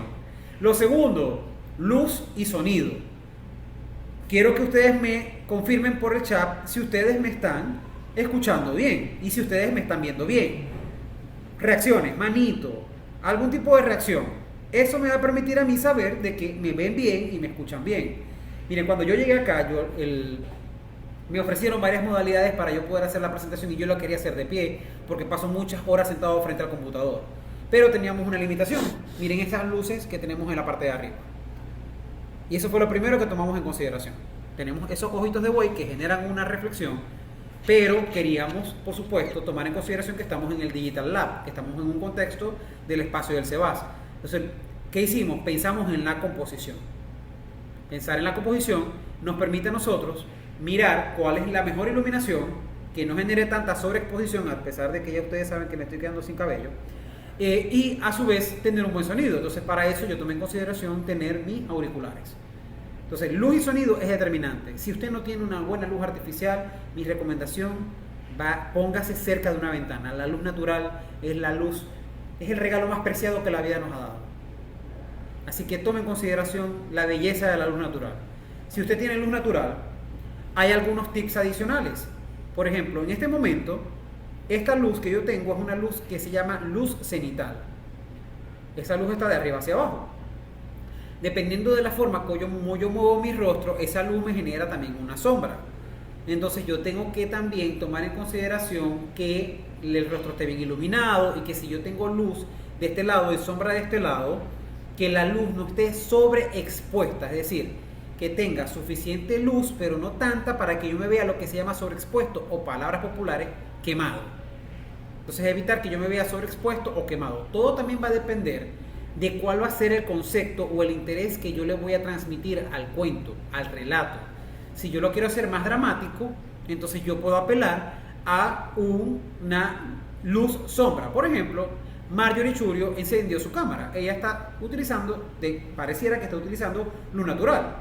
Lo segundo, luz y sonido. Quiero que ustedes me confirmen por el chat si ustedes me están escuchando bien y si ustedes me están viendo bien. Reacciones, manito, algún tipo de reacción. Eso me va a permitir a mí saber de que me ven bien y me escuchan bien. Miren, cuando yo llegué acá, me ofrecieron varias modalidades para yo poder hacer la presentación y yo lo quería hacer de pie porque paso muchas horas sentado frente al computador. Pero teníamos una limitación. Miren estas luces que tenemos en la parte de arriba. Y eso fue lo primero que tomamos en consideración. Tenemos esos ojitos de buey que generan una reflexión, pero queríamos, por supuesto, tomar en consideración que estamos en el Digital Lab, que estamos en un contexto del espacio del CEBAS. Entonces, ¿qué hicimos? Pensamos en la composición. Pensar en la composición nos permite a nosotros mirar cuál es la mejor iluminación que no genere tanta sobreexposición, a pesar de que ya ustedes saben que me estoy quedando sin cabello, y a su vez tener un buen sonido. Entonces, para eso yo tomé en consideración tener mis auriculares. Entonces, luz y sonido es determinante. Si usted no tiene una buena luz artificial, mi recomendación, póngase cerca de una ventana. La luz natural es la luz, es el regalo más preciado que la vida nos ha dado. Así que tome en consideración la belleza de la luz natural. Si usted tiene luz natural, hay algunos tips adicionales. Por ejemplo, en este momento, esta luz que yo tengo es una luz que se llama luz cenital. Esa luz está de arriba hacia abajo. Dependiendo de la forma como yo muevo mi rostro, esa luz me genera también una sombra. Entonces yo tengo que también tomar en consideración que el rostro esté bien iluminado y que si yo tengo luz de este lado y sombra de este lado, que la luz no esté sobreexpuesta, es decir, que tenga suficiente luz, pero no tanta para que yo me vea lo que se llama sobreexpuesto o, palabras populares, quemado. Entonces evitar que yo me vea sobreexpuesto o quemado. Todo también va a depender de cuál va a ser el concepto o el interés que yo le voy a transmitir al cuento, al relato. Si yo lo quiero hacer más dramático, entonces yo puedo apelar a una luz sombra. Por ejemplo, Marjorie Churio encendió su cámara. Ella está utilizando, pareciera que está utilizando luz natural.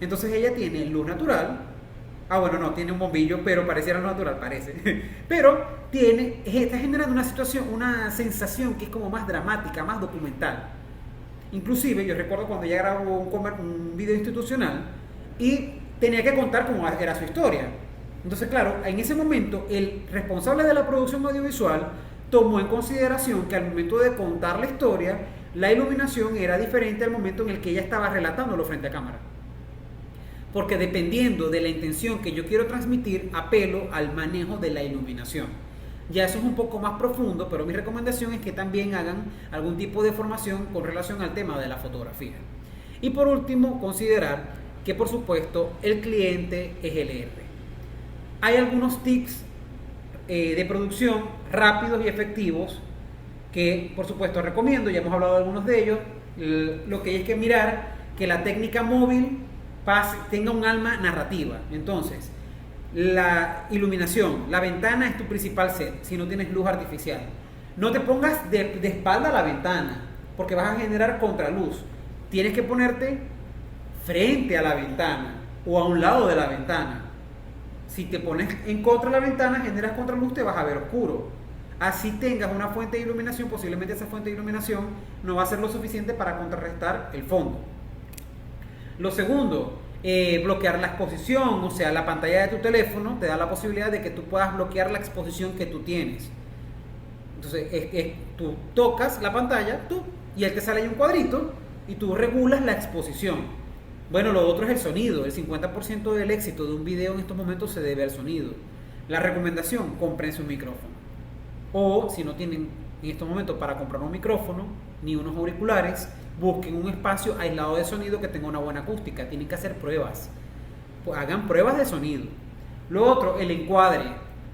Entonces ella tiene luz natural. Bueno, no, tiene un bombillo, pero pareciera luz natural, parece. Pero está generando una situación, una sensación que es como más dramática, más documental. Inclusive, yo recuerdo cuando ella grabó un video institucional y tenía que contar cómo era su historia. Entonces, claro, en ese momento, el responsable de la producción audiovisual tomó en consideración que al momento de contar la historia, la iluminación era diferente al momento en el que ella estaba relatándolo frente a cámara. Porque dependiendo de la intención que yo quiero transmitir, apelo al manejo de la iluminación. Ya eso es un poco más profundo, pero mi recomendación es que también hagan algún tipo de formación con relación al tema de la fotografía. Y por último, considerar que por supuesto el cliente es el héroe. Hay algunos tips de producción rápidos y efectivos que por supuesto recomiendo, ya hemos hablado de algunos de ellos. Lo que hay que mirar que la técnica móvil tenga un alma narrativa. Entonces, la iluminación, la ventana es tu principal set si no tienes luz artificial. No te pongas de espalda a la ventana porque vas a generar contraluz. Tienes que ponerte frente a la ventana o a un lado de la ventana. Si te pones en contra de la ventana, generas contraluz, te vas a ver oscuro. Así tengas una fuente de iluminación, posiblemente esa fuente de iluminación no va a ser lo suficiente para contrarrestar el fondo. Lo segundo, bloquear la exposición, o sea, la pantalla de tu teléfono te da la posibilidad de que tú puedas bloquear la exposición que tú tienes. Entonces, tú tocas la pantalla y él te sale ahí un cuadrito y tú regulas la exposición. Bueno, lo otro es el sonido. El 50% del éxito de un video en estos momentos se debe al sonido. La recomendación, cómprense un micrófono. O si no tienen en estos momentos para comprar un micrófono ni unos auriculares, busquen un espacio aislado de sonido que tenga una buena acústica. Tienen que hacer pruebas. Pues hagan pruebas de sonido. Lo otro, el encuadre.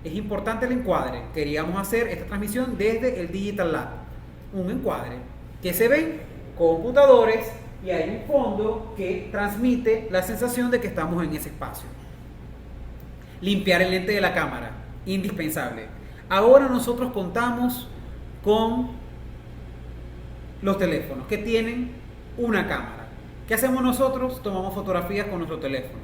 Es importante el encuadre. Queríamos hacer esta transmisión desde el Digital Lab. Un encuadre que se ven computadores y hay un fondo que transmite la sensación de que estamos en ese espacio. Limpiar el lente de la cámara, indispensable. Ahora nosotros contamos con los teléfonos que tienen una cámara. ¿Qué hacemos nosotros? Tomamos fotografías con nuestro teléfono.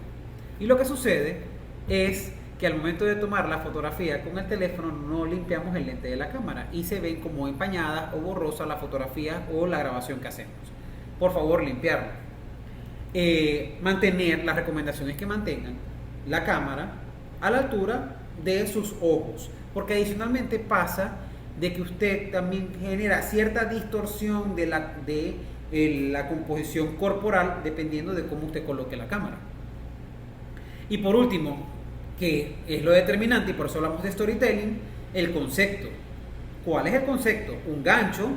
Y lo que sucede es que al momento de tomar la fotografía con el teléfono no limpiamos el lente de la cámara y se ven como empañadas o borrosas la fotografía o la grabación que hacemos. Por favor, limpiarlo. Mantener las recomendaciones que mantengan la cámara a la altura de sus ojos, porque adicionalmente pasa de que usted también genera cierta distorsión de la composición corporal dependiendo de cómo usted coloque la cámara. Y por último, que es lo determinante y por eso hablamos de storytelling, el concepto. ¿Cuál es el concepto? Un gancho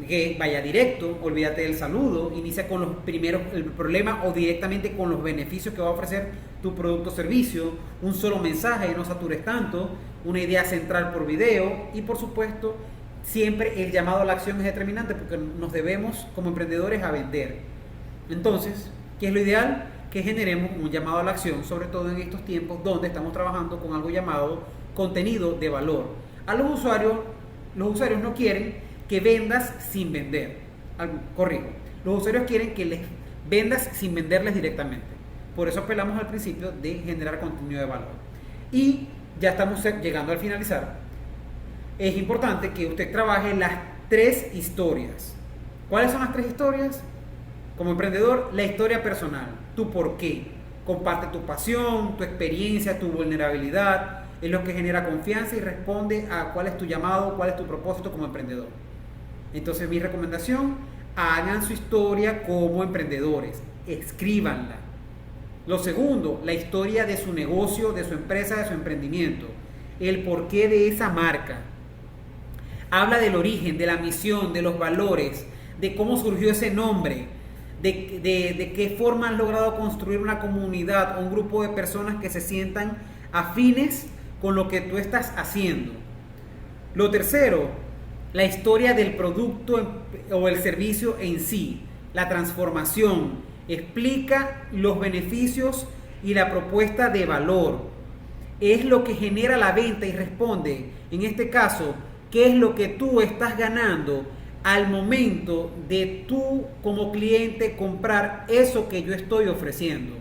que vaya directo, olvídate del saludo, inicia con los primeros, el problema o directamente con los beneficios que va a ofrecer tu producto o servicio, un solo mensaje, no satures tanto, una idea central por video y por supuesto siempre el llamado a la acción es determinante porque nos debemos como emprendedores a vender. Entonces, ¿qué es lo ideal? Que generemos un llamado a la acción, sobre todo en estos tiempos donde estamos trabajando con algo llamado contenido de valor. A los usuarios no quieren que vendas sin vender. Corrijo. Los usuarios quieren que les vendas sin venderles directamente. Por eso apelamos al principio de generar contenido de valor. Y ya estamos llegando al finalizar. Es importante que usted trabaje las 3 historias. ¿Cuáles son las 3 historias? Como emprendedor, la historia personal. Tu por qué. Comparte tu pasión, tu experiencia, tu vulnerabilidad. Es lo que genera confianza y responde a cuál es tu llamado, cuál es tu propósito como emprendedor. Entonces mi recomendación, hagan su historia como emprendedores, escríbanla. Lo segundo, la historia de su negocio, de su empresa, de su emprendimiento, el porqué de esa marca. Habla del origen, de la misión, de los valores, de cómo surgió ese nombre, de qué forma han logrado construir una comunidad o un grupo de personas que se sientan afines con lo que tú estás haciendo. Lo tercero, la historia del producto o el servicio en sí, la transformación, explica los beneficios y la propuesta de valor. Es lo que genera la venta y responde, en este caso, qué es lo que tú estás ganando al momento de tú como cliente comprar eso que yo estoy ofreciendo.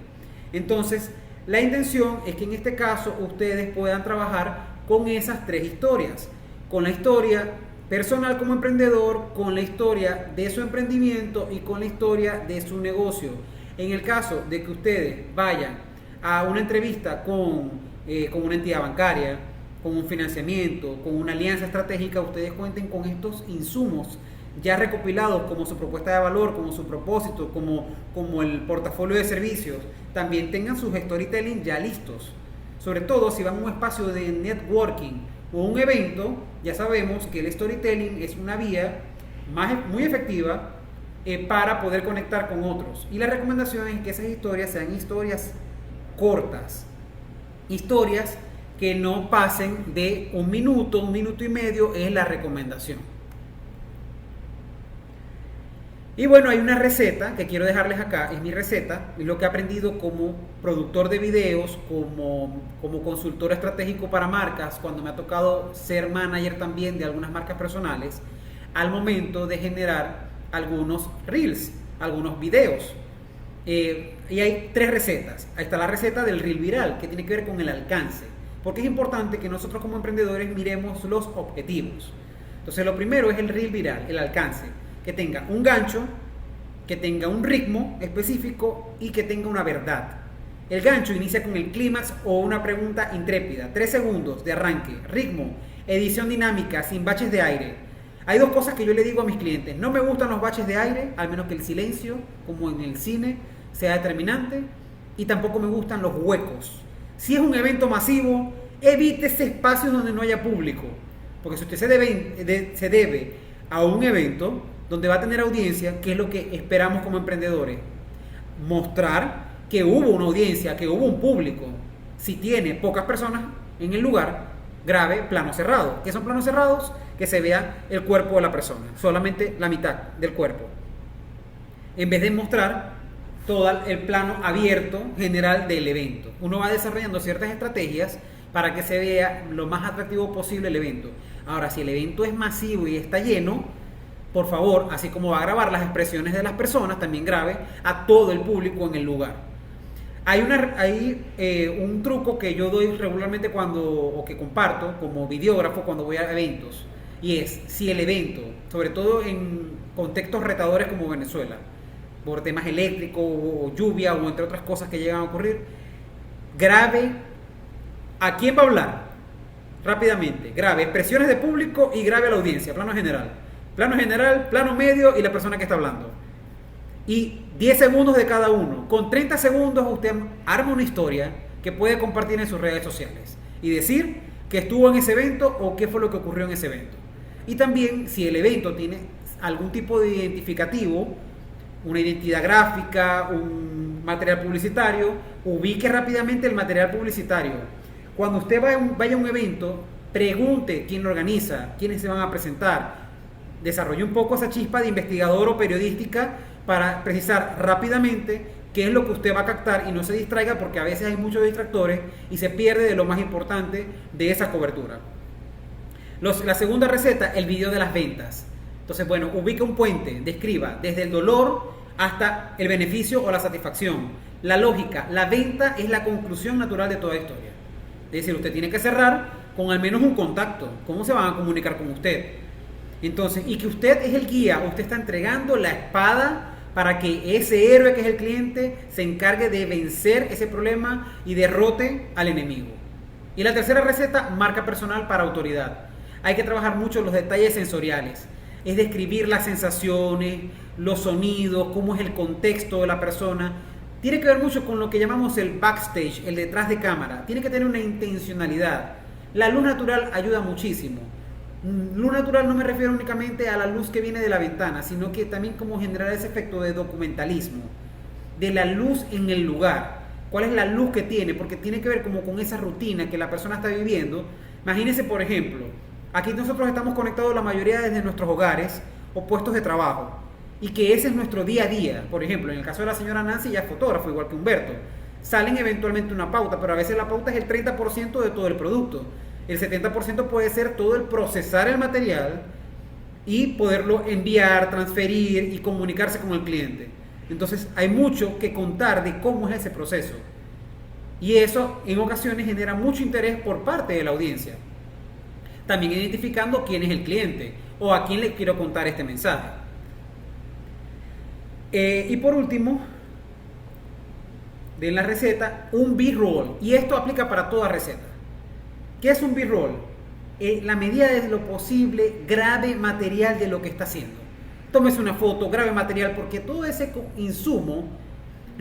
Entonces, la intención es que en este caso ustedes puedan trabajar con esas 3 historias, con la historia personal como emprendedor, con la historia de su emprendimiento y con la historia de su negocio. En el caso de que ustedes vayan a una entrevista con una entidad bancaria, con un financiamiento, con una alianza estratégica, ustedes cuenten con estos insumos ya recopilados como su propuesta de valor, como su propósito, como el portafolio de servicios. También tengan sus storytelling ya listos. Sobre todo si van a un espacio de networking o un evento, ya sabemos que el storytelling es una vía muy efectiva para poder conectar con otros. Y la recomendación es que esas historias sean historias cortas, historias que no pasen de 1 minuto, 1 minuto y medio es la recomendación. Y bueno, hay una receta que quiero dejarles acá, es mi receta, es lo que he aprendido como productor de videos, como consultor estratégico para marcas, cuando me ha tocado ser manager también de algunas marcas personales, al momento de generar algunos reels, algunos videos. Y hay 3 recetas. Ahí está la receta del reel viral, que tiene que ver con el alcance. Porque es importante que nosotros como emprendedores miremos los objetivos. Entonces lo primero es el reel viral, el alcance. Que tenga un gancho, que tenga un ritmo específico y que tenga una verdad. El gancho inicia con el clímax o una pregunta intrépida. 3 segundos de arranque. Ritmo, edición dinámica, sin baches de aire. Hay 2 cosas que yo le digo a mis clientes. No me gustan los baches de aire, al menos que el silencio, como en el cine, sea determinante. Y tampoco me gustan los huecos. Si es un evento masivo, evítese espacios donde no haya público. Porque si usted se debe a un evento donde va a tener audiencia, ¿qué es lo que esperamos como emprendedores? Mostrar que hubo una audiencia, que hubo un público. Si tiene pocas personas en el lugar, grabe plano cerrado. ¿Qué son planos cerrados? Que se vea el cuerpo de la persona, solamente la mitad del cuerpo. En vez de mostrar todo el plano abierto general del evento. Uno va desarrollando ciertas estrategias para que se vea lo más atractivo posible el evento. Ahora, si el evento es masivo y está lleno, por favor, así como va a grabar las expresiones de las personas, también grabe a todo el público en el lugar. Hay un truco que yo doy regularmente o que comparto como videógrafo cuando voy a eventos, y es, si el evento, sobre todo en contextos retadores como Venezuela, por temas eléctricos o lluvia o entre otras cosas que llegan a ocurrir, grabe a quién va a hablar rápidamente, grabe expresiones de público y grabe a la audiencia, plano general, plano medio y la persona que está hablando. Y 10 segundos de cada uno. Con 30 segundos usted arma una historia que puede compartir en sus redes sociales y decir que estuvo en ese evento o qué fue lo que ocurrió en ese evento. Y también, si el evento tiene algún tipo de identificativo, una identidad gráfica, un material publicitario, ubique rápidamente el material publicitario. Cuando usted vaya a un evento, pregunte quién lo organiza, quiénes se van a presentar. Desarrolle un poco esa chispa de investigador o periodística para precisar rápidamente qué es lo que usted va a captar y no se distraiga, porque a veces hay muchos distractores y se pierde de lo más importante de esa cobertura. La segunda receta, el video de las ventas. Entonces, bueno, ubica un puente, describa desde el dolor hasta el beneficio o la satisfacción. La lógica, la venta es la conclusión natural de toda historia. Es decir, usted tiene que cerrar con al menos un contacto. ¿Cómo se van a comunicar con usted? Entonces, y que usted es el guía, usted está entregando la espada para que ese héroe que es el cliente se encargue de vencer ese problema y derrote al enemigo. Y la tercera receta, marca personal para autoridad. Hay que trabajar mucho los detalles sensoriales, es describir las sensaciones, los sonidos, cómo es el contexto de la persona. Tiene que ver mucho con lo que llamamos el backstage, el detrás de cámara. Tiene que tener una intencionalidad. La luz natural ayuda muchísimo. Luz natural no me refiero únicamente a la luz que viene de la ventana, sino que también como generar ese efecto de documentalismo, de la luz en el lugar. ¿Cuál es la luz que tiene? Porque tiene que ver como con esa rutina que la persona está viviendo. Imagínense, por ejemplo, aquí nosotros estamos conectados la mayoría desde nuestros hogares o puestos de trabajo, y que ese es nuestro día a día. Por ejemplo, en el caso de la señora Nancy, ella es fotógrafo, igual que Humberto. Salen eventualmente una pauta, pero a veces la pauta es el 30% de todo el producto. El 70% puede ser todo el procesar el material y poderlo enviar, transferir y comunicarse con el cliente. Entonces hay mucho que contar de cómo es ese proceso. Y eso en ocasiones genera mucho interés por parte de la audiencia. También identificando quién es el cliente o a quién le quiero contar este mensaje. Y por último, de la receta, un B-roll. Y esto aplica para toda receta. ¿Qué es un B-roll? La medida de lo posible, grabe material de lo que está haciendo. Tómese una foto, grabe material, porque todo ese insumo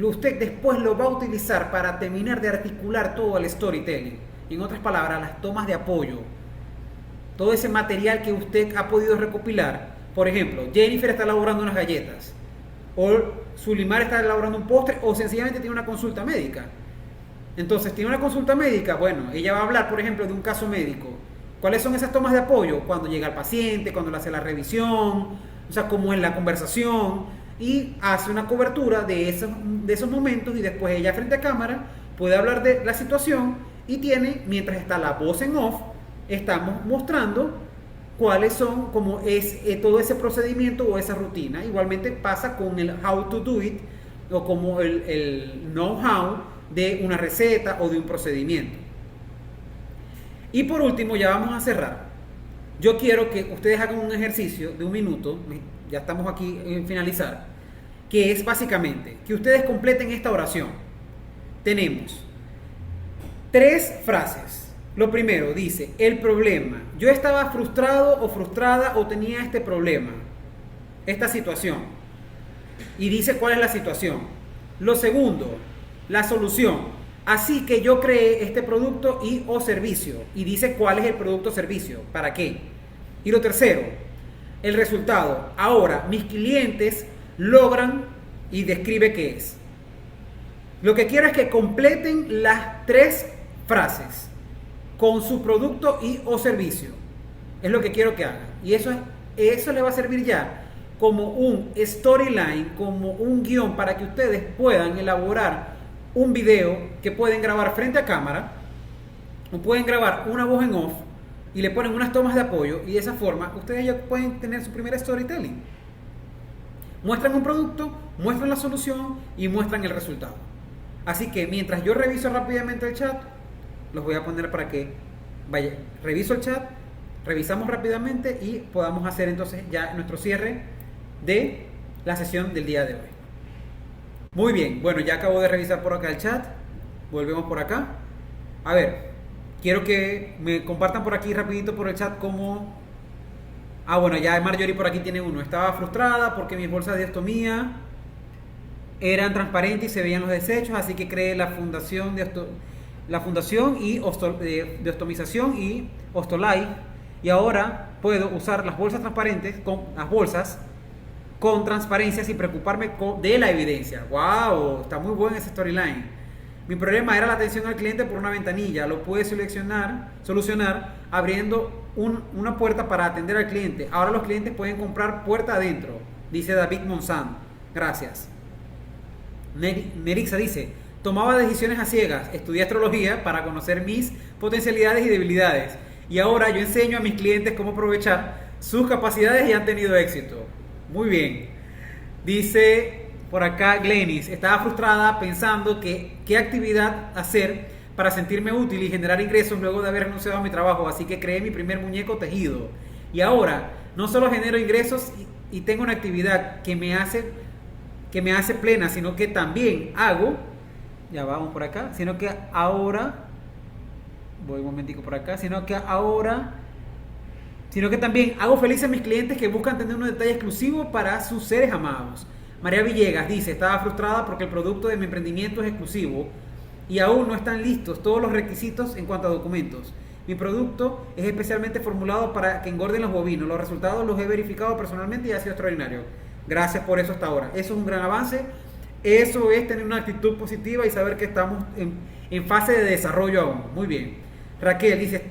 usted después lo va a utilizar para terminar de articular todo el storytelling. En otras palabras, las tomas de apoyo. Todo ese material que usted ha podido recopilar. Por ejemplo, Jennifer está elaborando unas galletas, o Sulimar está elaborando un postre, o sencillamente tiene una consulta médica. Entonces, tiene una consulta médica, bueno, ella va a hablar, por ejemplo, de un caso médico. ¿Cuáles son esas tomas de apoyo? Cuando llega el paciente, cuando le hace la revisión, o sea, cómo es la conversación, y hace una cobertura de esos momentos, y después ella frente a cámara puede hablar de la situación, y tiene, mientras está la voz en off, estamos mostrando cuáles son, cómo es todo ese procedimiento o esa rutina. Igualmente pasa con el how to do it, o como el know-how de una receta o de un procedimiento. Y por último, ya vamos a cerrar. Yo quiero que ustedes hagan un ejercicio de 1 minuto, ya estamos aquí en finalizar, que es básicamente que ustedes completen esta oración. Tenemos 3 frases. Lo primero dice, el problema. Yo estaba frustrado o frustrada o tenía este problema, esta situación. Y dice cuál es la situación. Lo segundo, la solución. Así que yo creé este producto y o servicio. Y dice cuál es el producto o servicio, para qué. Y lo tercero, el resultado. Ahora, mis clientes logran y describe qué es. Lo que quiero es que completen las 3 frases con su producto y o servicio. Es lo que quiero que hagan. Y eso le va a servir ya como un storyline, como un guión para que ustedes puedan elaborar un video que pueden grabar frente a cámara o pueden grabar una voz en off y le ponen unas tomas de apoyo y de esa forma ustedes ya pueden tener su primer storytelling. Muestran un producto, muestran la solución y muestran el resultado. Así que mientras yo reviso rápidamente el chat, los voy a poner para que vaya, reviso el chat, revisamos rápidamente y podamos hacer entonces ya nuestro cierre de la sesión del día de hoy. Muy bien, bueno, ya acabo de revisar por acá el chat, volvemos por acá. A ver, quiero que me compartan por aquí rapidito por el chat cómo... bueno, ya Marjorie por aquí tiene uno. Estaba frustrada porque mis bolsas de ostomía eran transparentes y se veían los desechos, así que creé la fundación de ostomización y Ostolife, y ahora puedo usar las bolsas transparentes con transparencia sin preocuparme de la evidencia. ¡Wow! Está muy bueno ese storyline. Mi problema era la atención al cliente por una ventanilla. Lo pude solucionar abriendo una puerta para atender al cliente. Ahora los clientes pueden comprar puerta adentro, dice David Monsanto. Gracias. Nerixa dice, tomaba decisiones a ciegas, estudié astrología para conocer mis potencialidades y debilidades. Y ahora yo enseño a mis clientes cómo aprovechar sus capacidades y han tenido éxito. Muy bien. Dice por acá Glenis, estaba frustrada pensando qué actividad hacer para sentirme útil y generar ingresos luego de haber renunciado a mi trabajo, así que creé mi primer muñeco tejido. Y ahora no solo genero ingresos y tengo una actividad que me hace plena, sino que también hago, ya vamos por acá, sino que ahora, voy un momentico por acá, sino que también hago felices a mis clientes que buscan tener un detalle exclusivo para sus seres amados. María Villegas dice, estaba frustrada porque el producto de mi emprendimiento es exclusivo y aún no están listos todos los requisitos en cuanto a documentos. Mi producto es especialmente formulado para que engorden los bovinos. Los resultados los he verificado personalmente y ha sido extraordinario. Gracias por eso hasta ahora. Eso es un gran avance. Eso es tener una actitud positiva y saber que estamos en fase de desarrollo aún. Muy bien. Raquel dice...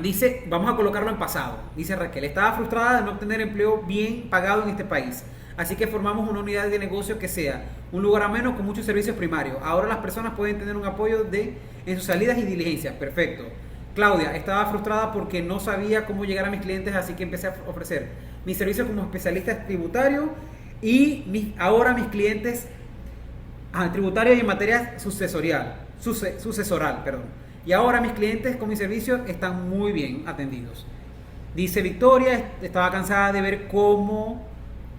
dice, vamos a colocarlo en pasado. Dice Raquel, estaba frustrada de no obtener empleo bien pagado en este país. Así que formamos una unidad de negocio que sea un lugar ameno con muchos servicios primarios. Ahora las personas pueden tener un apoyo en sus salidas y diligencias. Perfecto. Claudia, estaba frustrada porque no sabía cómo llegar a mis clientes, así que empecé a ofrecer mis servicios como especialista tributario y ahora mis clientes tributarios y en materia sucesoral. Y ahora mis clientes con mis servicios están muy bien atendidos. Dice Victoria, estaba cansada de ver cómo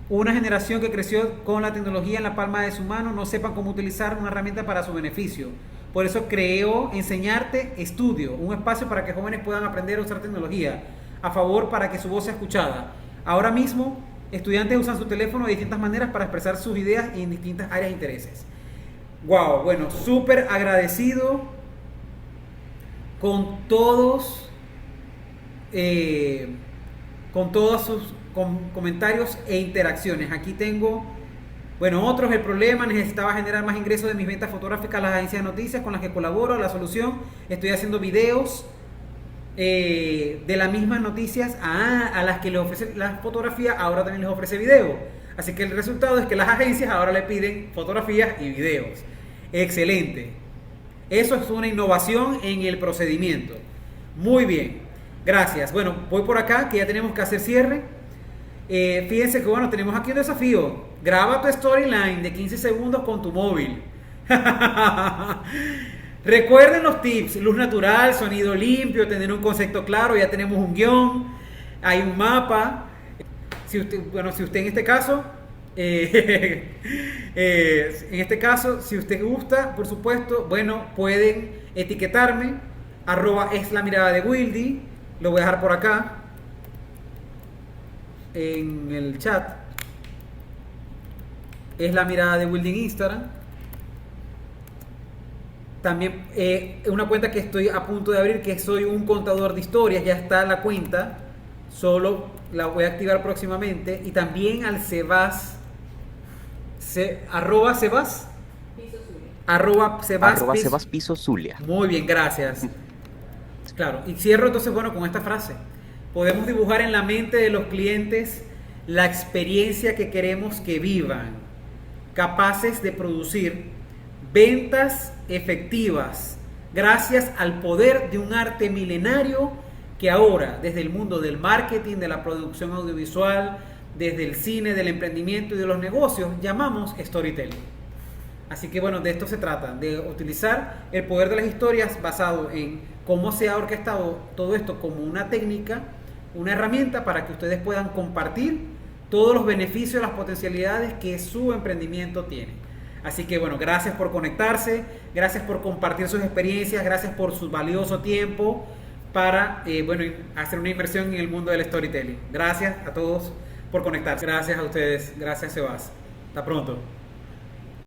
una generación que creció con la tecnología en la palma de su mano no sepan cómo utilizar una herramienta para su beneficio. Por eso creó Enseñarte Estudio, un espacio para que jóvenes puedan aprender a usar tecnología a favor para que su voz sea escuchada. Ahora mismo, estudiantes usan su teléfono de distintas maneras para expresar sus ideas en distintas áreas de intereses. Wow, bueno, súper agradecido con todos sus comentarios e interacciones. Aquí tengo, otros, el problema, necesitaba generar más ingresos de mis ventas fotográficas a las agencias de noticias con las que colaboro. La solución, estoy haciendo videos de las mismas noticias a las que les ofrece la fotografía, ahora también les ofrece video. Así que el resultado es que las agencias ahora le piden fotografías y videos. Excelente. Eso es una innovación en el procedimiento. Muy bien. Gracias. Bueno, voy por acá que ya tenemos que hacer cierre. Fíjense que bueno, tenemos aquí un desafío. Graba tu storyline de 15 segundos con tu móvil. Recuerden los tips: luz natural, sonido limpio, tener un concepto claro. Ya tenemos un guión, hay un mapa. Si usted en este caso, si usted gusta, por supuesto, bueno, pueden etiquetarme, @es la mirada de Wildy. Lo voy a dejar por acá en el chat. Es la mirada de Wildy en Instagram. También una cuenta que estoy a punto de abrir, que soy un contador de historias. Ya está la cuenta, solo la voy a activar próximamente. Y también al Sebas, @Sebas Piso Zulia. Muy bien, gracias. Claro, y cierro entonces, bueno, con esta frase: podemos dibujar en la mente de los clientes la experiencia que queremos que vivan, capaces de producir ventas efectivas gracias al poder de un arte milenario que ahora, desde el mundo del marketing, de la producción audiovisual, desde el cine, del emprendimiento y de los negocios, llamamos storytelling. Así que bueno, de esto se trata, de utilizar el poder de las historias basado en cómo se ha orquestado todo esto como una técnica, una herramienta para que ustedes puedan compartir todos los beneficios, las potencialidades que su emprendimiento tiene. Así que bueno, gracias por conectarse, gracias por compartir sus experiencias, gracias por su valioso tiempo para hacer una inversión en el mundo del storytelling. Gracias a todos por conectarse. Gracias a ustedes, gracias Sebas. Hasta pronto.